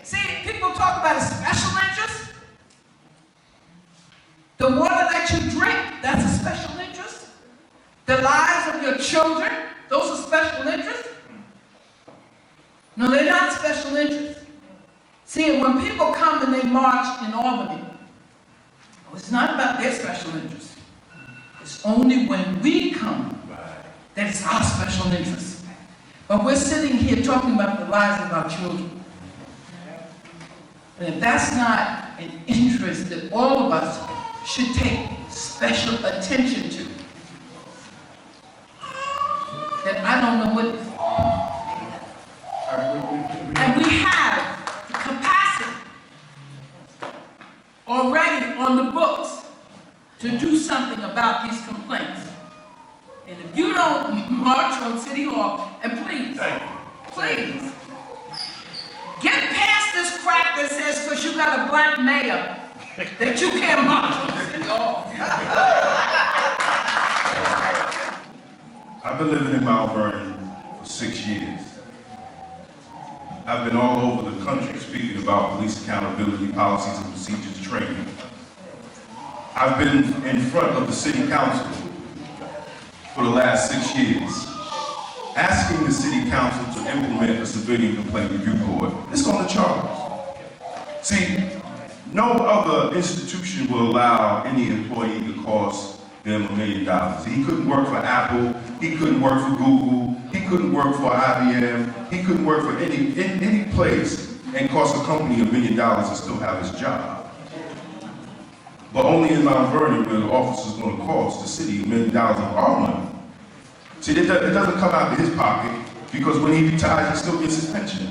See, people talk about a special interest. The water that you drink, that's a special interest. The lives of your children, those are special interests. No, they're not special interests. See, when people come and they march in Albany, it's not about their special interest. It's only when we come that it's our special interest. But we're sitting here talking about the lives of our children. And if that's not an interest that all of us should take special attention to, then I don't know what is. And we have the capacity already on the books to do something about these complaints. And if you don't march on City Hall, and please, get past this crap that says because you got a black mayor that you can't march on City Hall. I've been living in Mount Vernon for 6 years. I've been all over the country speaking about police accountability, policies and procedures training. I've been in front of the city council for the last 6 years, asking the city council to implement a civilian complaint review board. It's on the charters. See, no other institution will allow any employee to cost them $1 million. He couldn't work for Apple, he couldn't work for Google, he couldn't work for IBM, he couldn't work for any place and cost a company $1 million and still have his job. But only in Mount Vernon where the officer's going to cost the city $1 million of our money. See, it doesn't come out of his pocket because when he retires, he still gets his pension.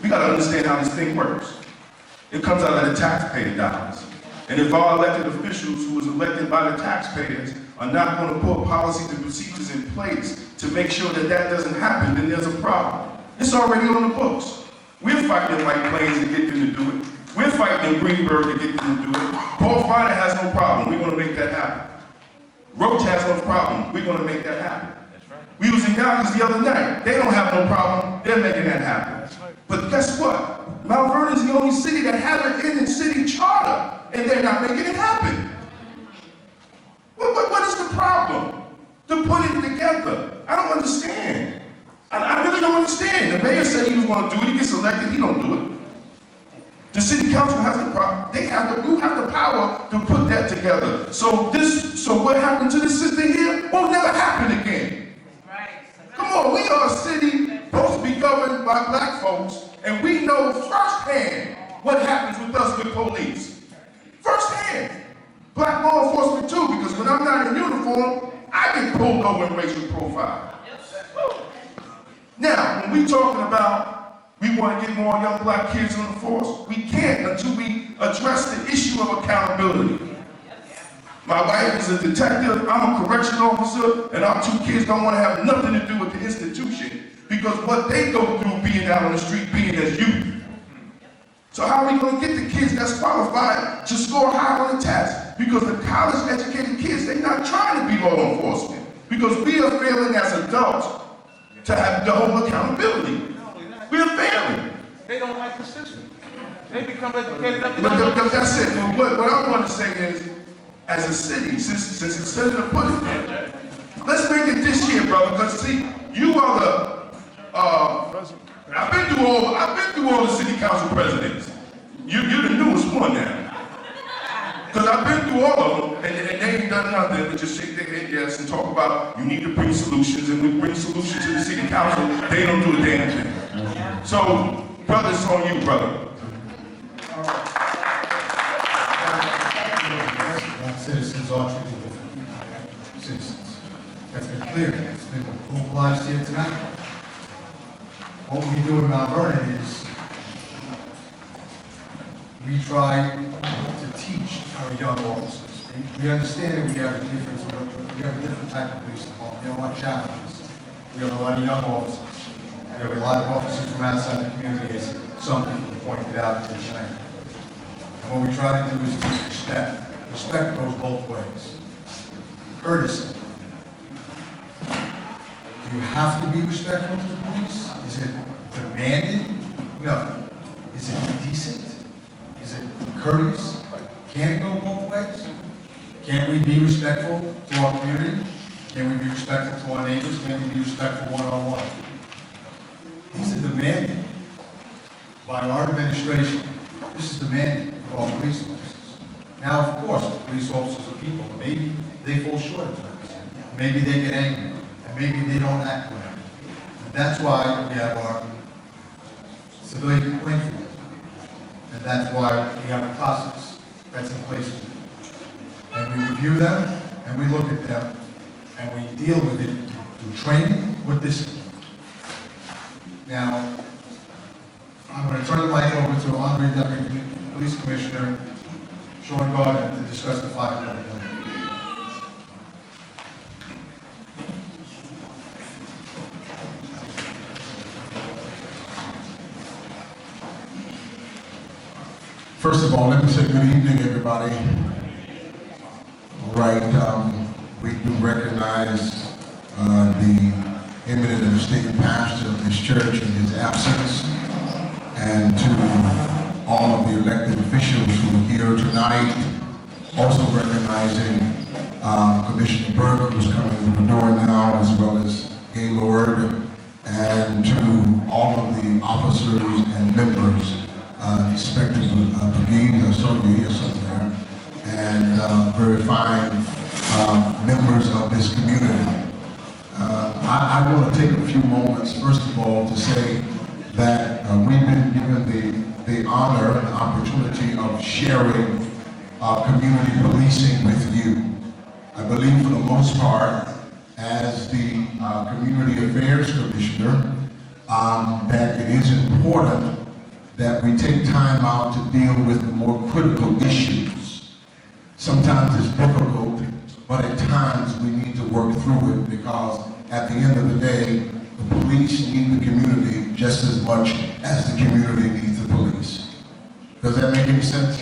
We got to understand how this thing works. It comes out of the taxpayer dollars. And if our elected officials who was elected by the taxpayers are not going to put policies and procedures in place to make sure that that doesn't happen, then there's a problem. It's already on the books. We're fighting White Plains to get them to do it. We're fighting in Greenberg to get them to do it. Paul Finer has no problem. We're going to make that happen. Roach has no problem. We're going to make that happen. We was in Yonkers the other night. They don't have no problem. They're making that happen. But guess what? Mount Vernon is the only city that has an inner city charter, and they're not making it happen. What is the problem? To put it together. I don't understand. I really don't understand. The mayor said he was going to do it. He gets elected. He don't do it. The city council has the problem. You have the power to put that together. So what happened to this system here will never happen again. Come on, we are a city supposed to be governed by black folks, and we know firsthand what happens with us with police. Firsthand. Black law enforcement too, because when I'm not in uniform, I get pulled over in racial profile. Now, when we talking about we want to get more young black kids on the force, we can't until we address the issue of accountability. My wife is a detective, I'm a correction officer, and our 2 kids don't want to have nothing to do with the institution because what they go through being out on the street, being as youth. So how are we going to get the kids that's qualified to score high on the test? Because the college-educated kids, they're not trying to be law enforcement because we are failing as adults to have the whole accountability. We are failing. They don't like the system. They become educated up to But that's it. But what I want to say is, as a city, since it's Senator put it there, let's make it this year, brother, because see, you are the, I've been through all the city council presidents. You're the newest one now. Because I've been through all of them, and they ain't done nothing but just shake their head yes and talk about you need to bring solutions, and we bring solutions to the city council, they don't do a damn thing. So, brother, it's on you, brother. Citizens are treated differently. Citizens. That's been clear. It's been vocalized here tonight. What we do in Mount Vernon is we try to teach our young officers. We understand that we have a different type of police department. We have a lot of challenges. We have a lot of young officers. We have a lot of officers from outside the community, as some people pointed out here tonight. And what we try to do is teach respect. Respect goes both ways. Courtesy. Do you have to be respectful to the police? Is it demanded? No. Is it decent? Is it courteous? Can it go both ways? Can we be respectful to our community? Can we be respectful to our neighbors? Can we be respectful one-on-one? These are demanded by our administration. This is demanded of all police officers. Now, of course, police officers are people. Maybe they fall short at times. Maybe they get angry. And maybe they don't act well. And that's why we have our civilian complaint form. And that's why we have a process that's in place. And we review them, and we look at them, and we deal with it through training with discipline. Now, I'm going to turn the mic over to Honorary Deputy Police Commissioner Sean Gardner to discuss the 5-point plan. First of all, let me say good evening, everybody. Right, we do recognize the eminent and esteemed pastor of this church in his absence, and to all of the elected officials who are here tonight, also recognizing Commissioner Berger, who's coming through the door now, as well as Gaylord, and to all of the officers and members, respective brigades, I saw you here somewhere, and very fine members of this community. I want to take a few moments, first of all, to say that we've been given the honor and the opportunity of sharing community policing with you. I believe for the most part, as the Community Affairs Commissioner, that it is important that we take time out to deal with the more critical issues. Sometimes it's difficult, but at times we need to work through it, because at the end of the day, the police need the community just as much as the community needs the police. Does that make any sense?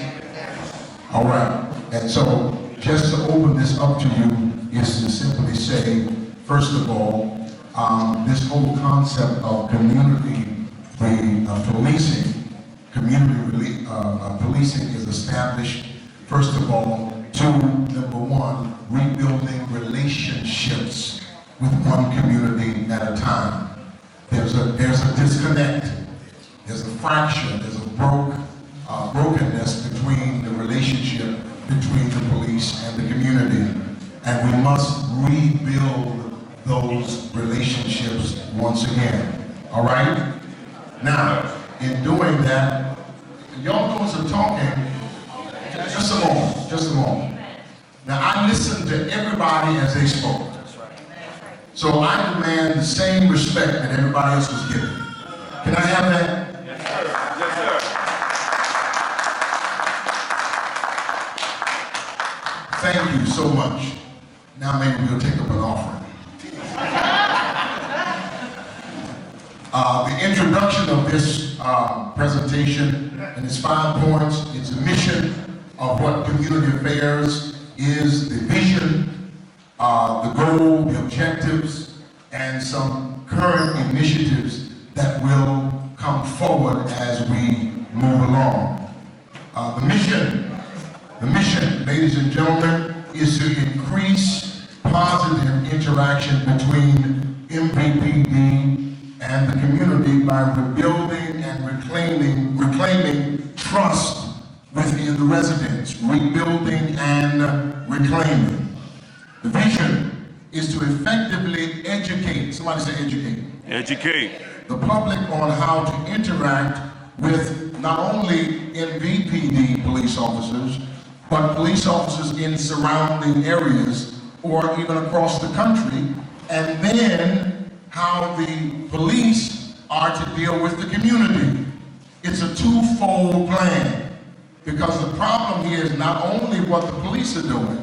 All right. And so just to open this up to you is to simply say, first of all, this whole concept of community policing, policing is established, first of all, to, number one, rebuilding relationships with one community at a time. There's a disconnect, there's a fracture, there's a brokenness between the relationship between the police and the community. And we must rebuild those relationships once again. All right? Now, in doing that, y'all those are talking, just a moment. Now, I listened to everybody as they spoke. So I demand the same respect that everybody else was given. Can I have that? Yes, sir. Yes, sir. Thank you so much. Now maybe we'll take up an offering. The introduction of this presentation and its 5 points, its a mission of what community affairs is, the vision, the goal, the objectives, and some current initiatives that will come forward as we move along. The mission, ladies and gentlemen, is to increase positive interaction between MVPD and the community by rebuilding and reclaiming trust within the residents, rebuilding and reclaiming. The vision is to effectively educate, somebody say educate. Educate. The public on how to interact with not only MVPD police officers, but police officers in surrounding areas or even across the country, and then how the police are to deal with the community. It's a twofold plan, because the problem here is not only what the police are doing.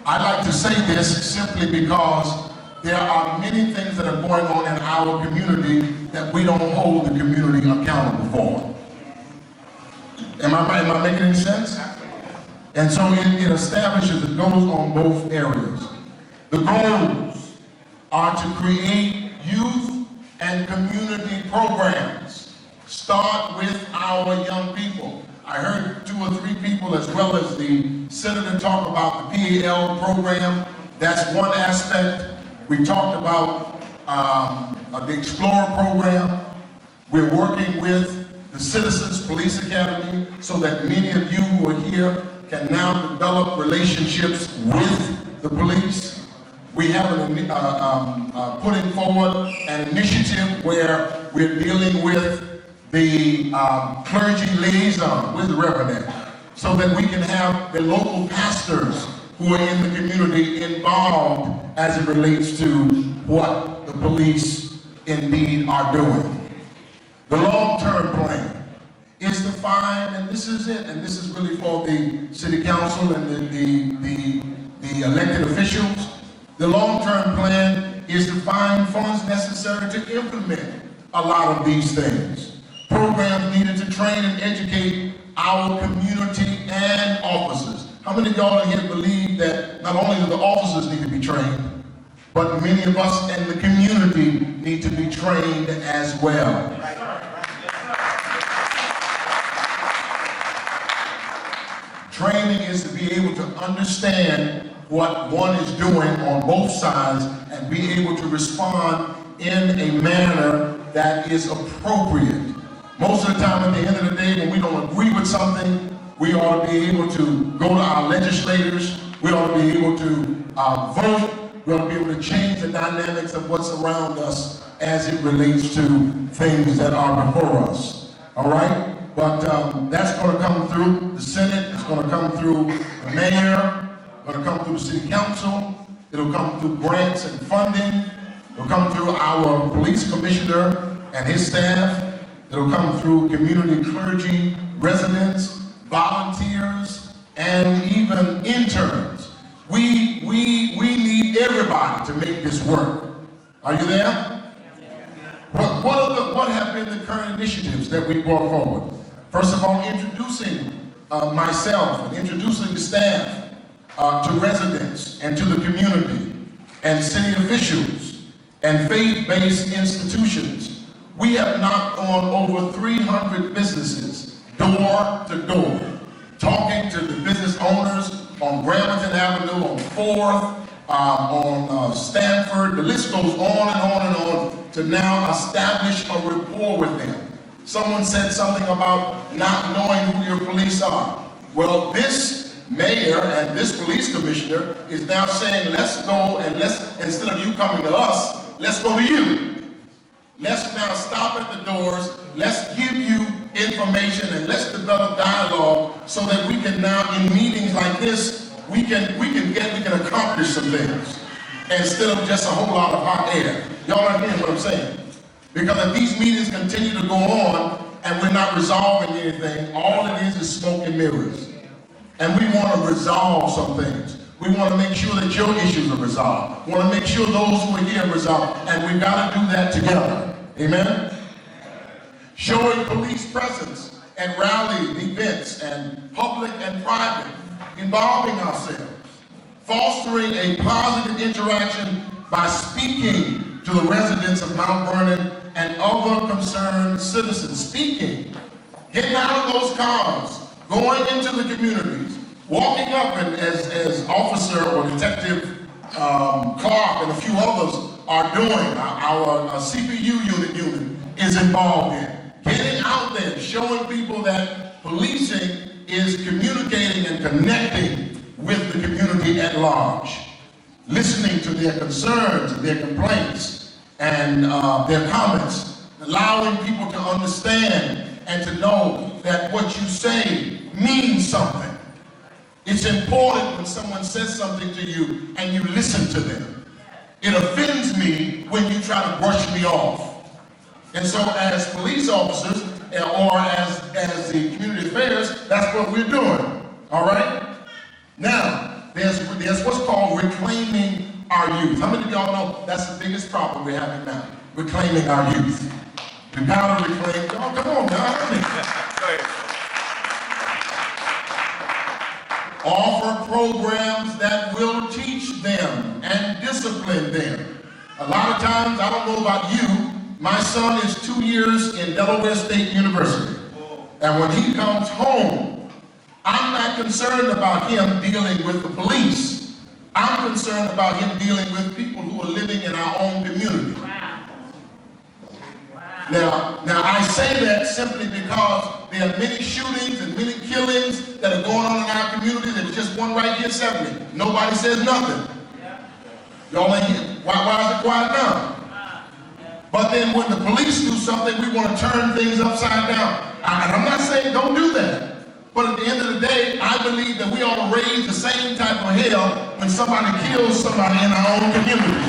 I like to say this simply because there are many things that are going on in our community that we don't hold the community accountable for. Am I making any sense? And so it establishes, it goes on both areas. The goals are to create youth and community programs. Start with our young people. I heard 2 or 3 people, as well as the senator, talk about the PAL program. That's one aspect. We talked about the Explorer program. We're working with the Citizens Police Academy so that many of you who are here can now develop relationships with the police. We have putting forward an initiative where we're dealing with the clergy liaison with the Reverend, so that we can have the local pastors who are in the community involved as it relates to what the police indeed are doing. The long-term plan is to find, and this is it, and this is really for the city council and the elected officials. The long-term plan is to find funds necessary to implement a lot of these things. Programs needed to train and educate our community and officers. How many of y'all in here believe that not only do the officers need to be trained, but many of us in the community need to be trained as well? Training is to be able to understand what one is doing on both sides and be able to respond in a manner that is appropriate. Most of the time, at the end of the day, when we don't agree with something, we ought to be able to go to our legislators, we ought to be able to vote, we ought to be able to change the dynamics of what's around us as it relates to things that are before us. All right? But that's going to come through the Senate, it's going to come through the mayor, it's going to come through the city council, it'll come through grants and funding, it'll come through our police commissioner and his staff, it'll come through community clergy, residents, volunteers, and even interns. We need everybody to make this work. Are you there? What have been the current initiatives that we brought forward? First of all, introducing myself and introducing the staff to residents and to the community and city officials and faith-based institutions. We have knocked on over 300 businesses, door to door, talking to the business owners on Gramerton Avenue, on 4th, on Stanford. The list goes on and on and on to now establish a rapport with them. Someone said something about not knowing who your police are. Well, this mayor and this police commissioner is now saying, let's go and instead of you coming to us, let's go to you. Let's now stop at the doors, let's give you information, and let's develop dialogue so that we can now, in meetings like this, we can accomplish some things instead of just a whole lot of hot air. Y'all understand what I'm saying? Because if these meetings continue to go on and we're not resolving anything, all it is smoke and mirrors. And we want to resolve some things. We want to make sure that your issues are resolved. We want to make sure those who are here are resolved. And we've got to do that together. Amen? Showing police presence and rally events and public and private, involving ourselves. Fostering a positive interaction by speaking to the residents of Mount Vernon and other concerned citizens. Speaking, getting out of those cars, going into the communities, walking up, and as Officer or Detective Clark and a few others are doing, our CPU unit is involved in. Getting out there, showing people that policing is communicating and connecting with the community at large. Listening to their concerns, their complaints, and their comments. Allowing people to understand and to know that what you say means something. It's important when someone says something to you and you listen to them. It offends me when you try to brush me off. And so as police officers, or as the community affairs, that's what we're doing, all right? Now, there's what's called reclaiming our youth. How many of y'all know that's the biggest problem we're having now? Reclaiming our youth. We've got to reclaim, y'all, come on now, help me. Offer programs that will teach them and discipline them. A lot of times, I don't know about you, my son is 2 years in Delaware State University. And when he comes home, I'm not concerned about him dealing with the police. I'm concerned about him dealing with people who are living in our own community. Now I say that simply because there are many shootings and many killings that are going on in our community. There's just one right here, 70. Nobody says nothing. Y'all ain't here. Why is it quiet now? But then when the police do something, we want to turn things upside down. And I'm not saying don't do that. But at the end of the day, I believe that we ought to raise the same type of hell when somebody kills somebody in our own community.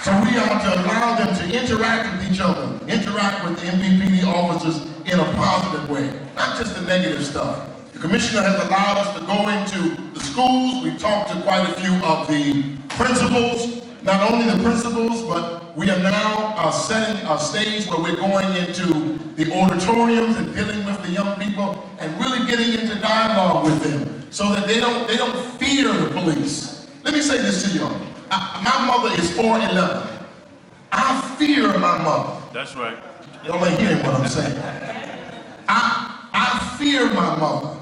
So we ought to allow them to interact with each other, interact with the MVPD officers in a positive way, not just the negative stuff. The commissioner has allowed us to go into the schools. We've talked to quite a few of the principals, not only the principals, but we are now setting a stage where we're going into the auditoriums and dealing with the young people and really getting into dialogue with them so that they don't fear the police. Let me say this to y'all. My mother is 4'11". I fear my mother. That's right. Y'all ain't hearing what I'm saying. I fear my mother.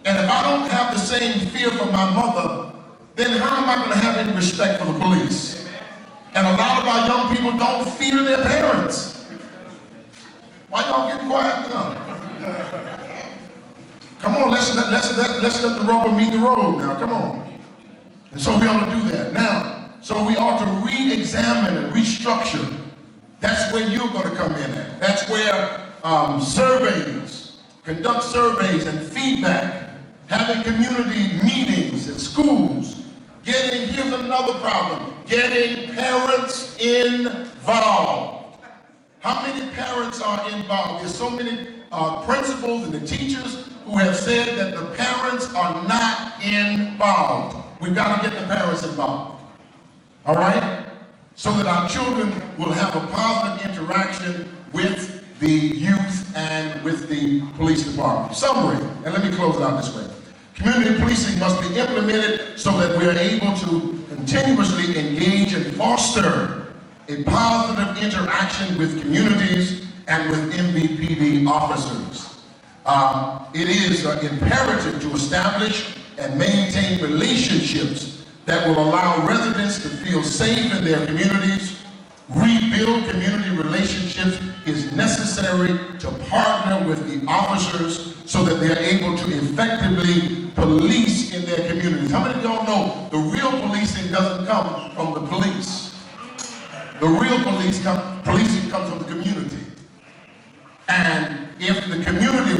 And if I don't have the same fear for my mother, then how am I going to have any respect for the police? And a lot of our young people don't fear their parents. Why y'all getting quiet now? Come on, let's let the rubber meet the road now, come on. And so we ought to do that. Now, so we ought to re-examine and restructure. That's where you're going to come in at. That's where conduct surveys and feedback, having community meetings at schools, here's another problem, getting parents involved. How many parents are involved? There's so many principals and the teachers who have said that the parents are not involved. We've got to get the parents involved, all right? So that our children will have a positive interaction with the youth and with the police department. Summary, and let me close it out this way. Community policing must be implemented so that we are able to continuously engage and foster a positive interaction with communities and with MVPD officers. It is imperative to establish and maintain relationships that will allow residents to feel safe in their communities. Rebuild community relationships is necessary to partner with the officers so that they're able to effectively police in their communities. How many of y'all know the real policing doesn't come from the police? The real policing comes from the community. And if the community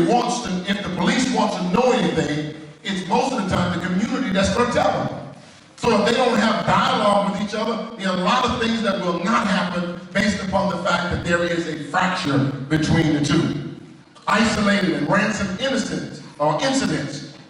if the police wants to know anything, it's most of the time the community that's going to tell them. So if they don't have dialogue with each other, there are a lot of things that will not happen based upon the fact that there is a fracture between the two. Isolated and ransom incidents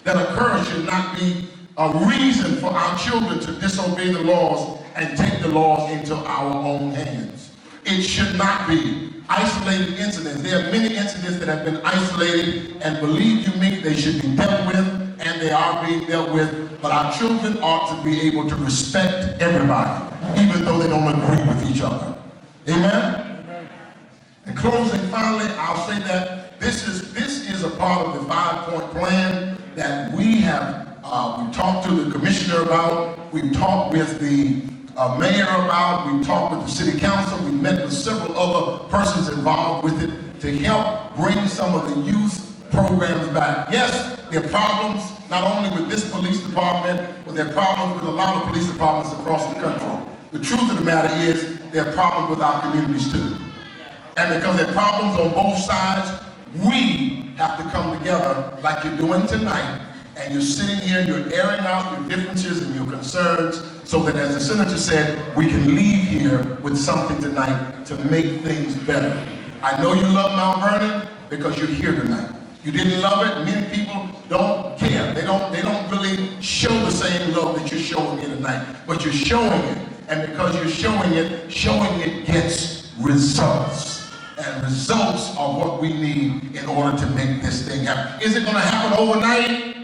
that occur should not be a reason for our children to disobey the laws and take the laws into our own hands. It should not be. Isolated incidents. There are many incidents that have been isolated, and believe you me, they should be dealt with, and they are being dealt with, but our children ought to be able to respect everybody, even though they don't agree with each other. Amen? In closing, finally, I'll say that this is a part of the 5-point plan that we have we talked to the commissioner about, we've talked with the mayor about, we've talked with the city council, we met with several other persons involved with it to help bring some of the youth programs back. Yes, there are problems not only with this police department, but there are problems with a lot of police departments across the country. The truth of the matter is there are problems with our communities too. And because there are problems on both sides, we have to come together like you're doing tonight, and you're sitting here, you're airing out your differences and your concerns, so that, as the senator said, we can leave here with something tonight to make things better. I know you love Mount Vernon because you're here tonight. You didn't love it, many people don't care. They don't really show the same love that you're showing here tonight, but you're showing it. And because you're showing it gets results. And results are what we need in order to make this thing happen. Is it going to happen overnight?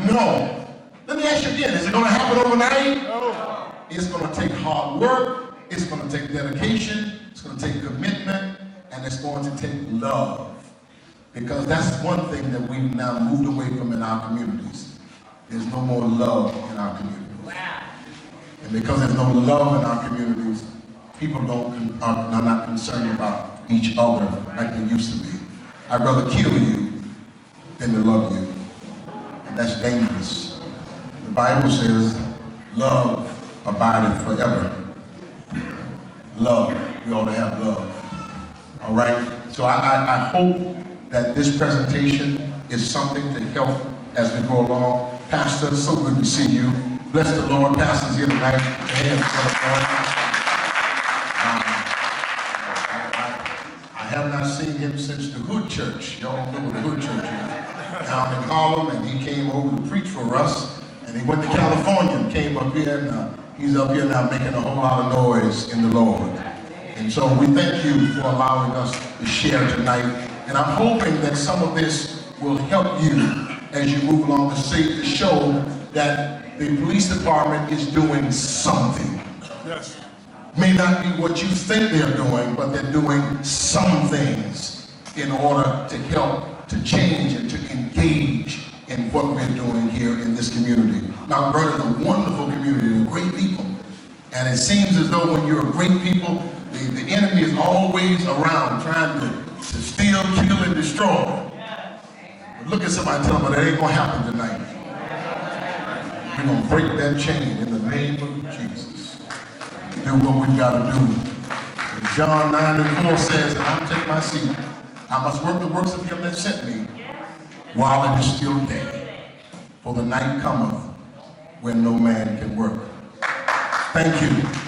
No. Let me ask you again, is it going to happen overnight? No. It's going to take hard work, it's going to take dedication, it's going to take commitment, and it's going to take love. Because that's one thing that we've now moved away from in our communities. There's no more love in our communities. Wow. And because there's no love in our communities, people are not concerned about each other like they used to be. I'd rather kill you than to love you. And that's dangerous. The Bible says, love abideth forever. Love. We ought to have love. All right? So I hope that this presentation is something to help as we go along. Pastor, so good to see you. Bless the Lord. Pastor's here tonight. I have not seen him since the Hood Church. Y'all don't know what the Hood Church is. Down in Harlem, and he came over to preach for us. And he went to California and came up here, and he's up here now making a whole lot of noise in the Lord. And so we thank you for allowing us to share tonight. And I'm hoping that some of this will help you as you move along the state to show that the police department is doing something. Yes. May not be what you think they're doing, but they're doing some things in order to help to change and to engage in what we're doing here in this community. Mount Vernon is a wonderful community, they're great people. And it seems as though when you're a great people, the enemy is always around trying to steal, kill, and destroy. But look at somebody and tell them, that ain't going to happen tonight. We're going to break that chain in the name of Jesus. Do what we've got to do. And John 9:4 says, and I'll take my seat. I must work the works of him that sent me while it is still day. For the night cometh when no man can work. Thank you.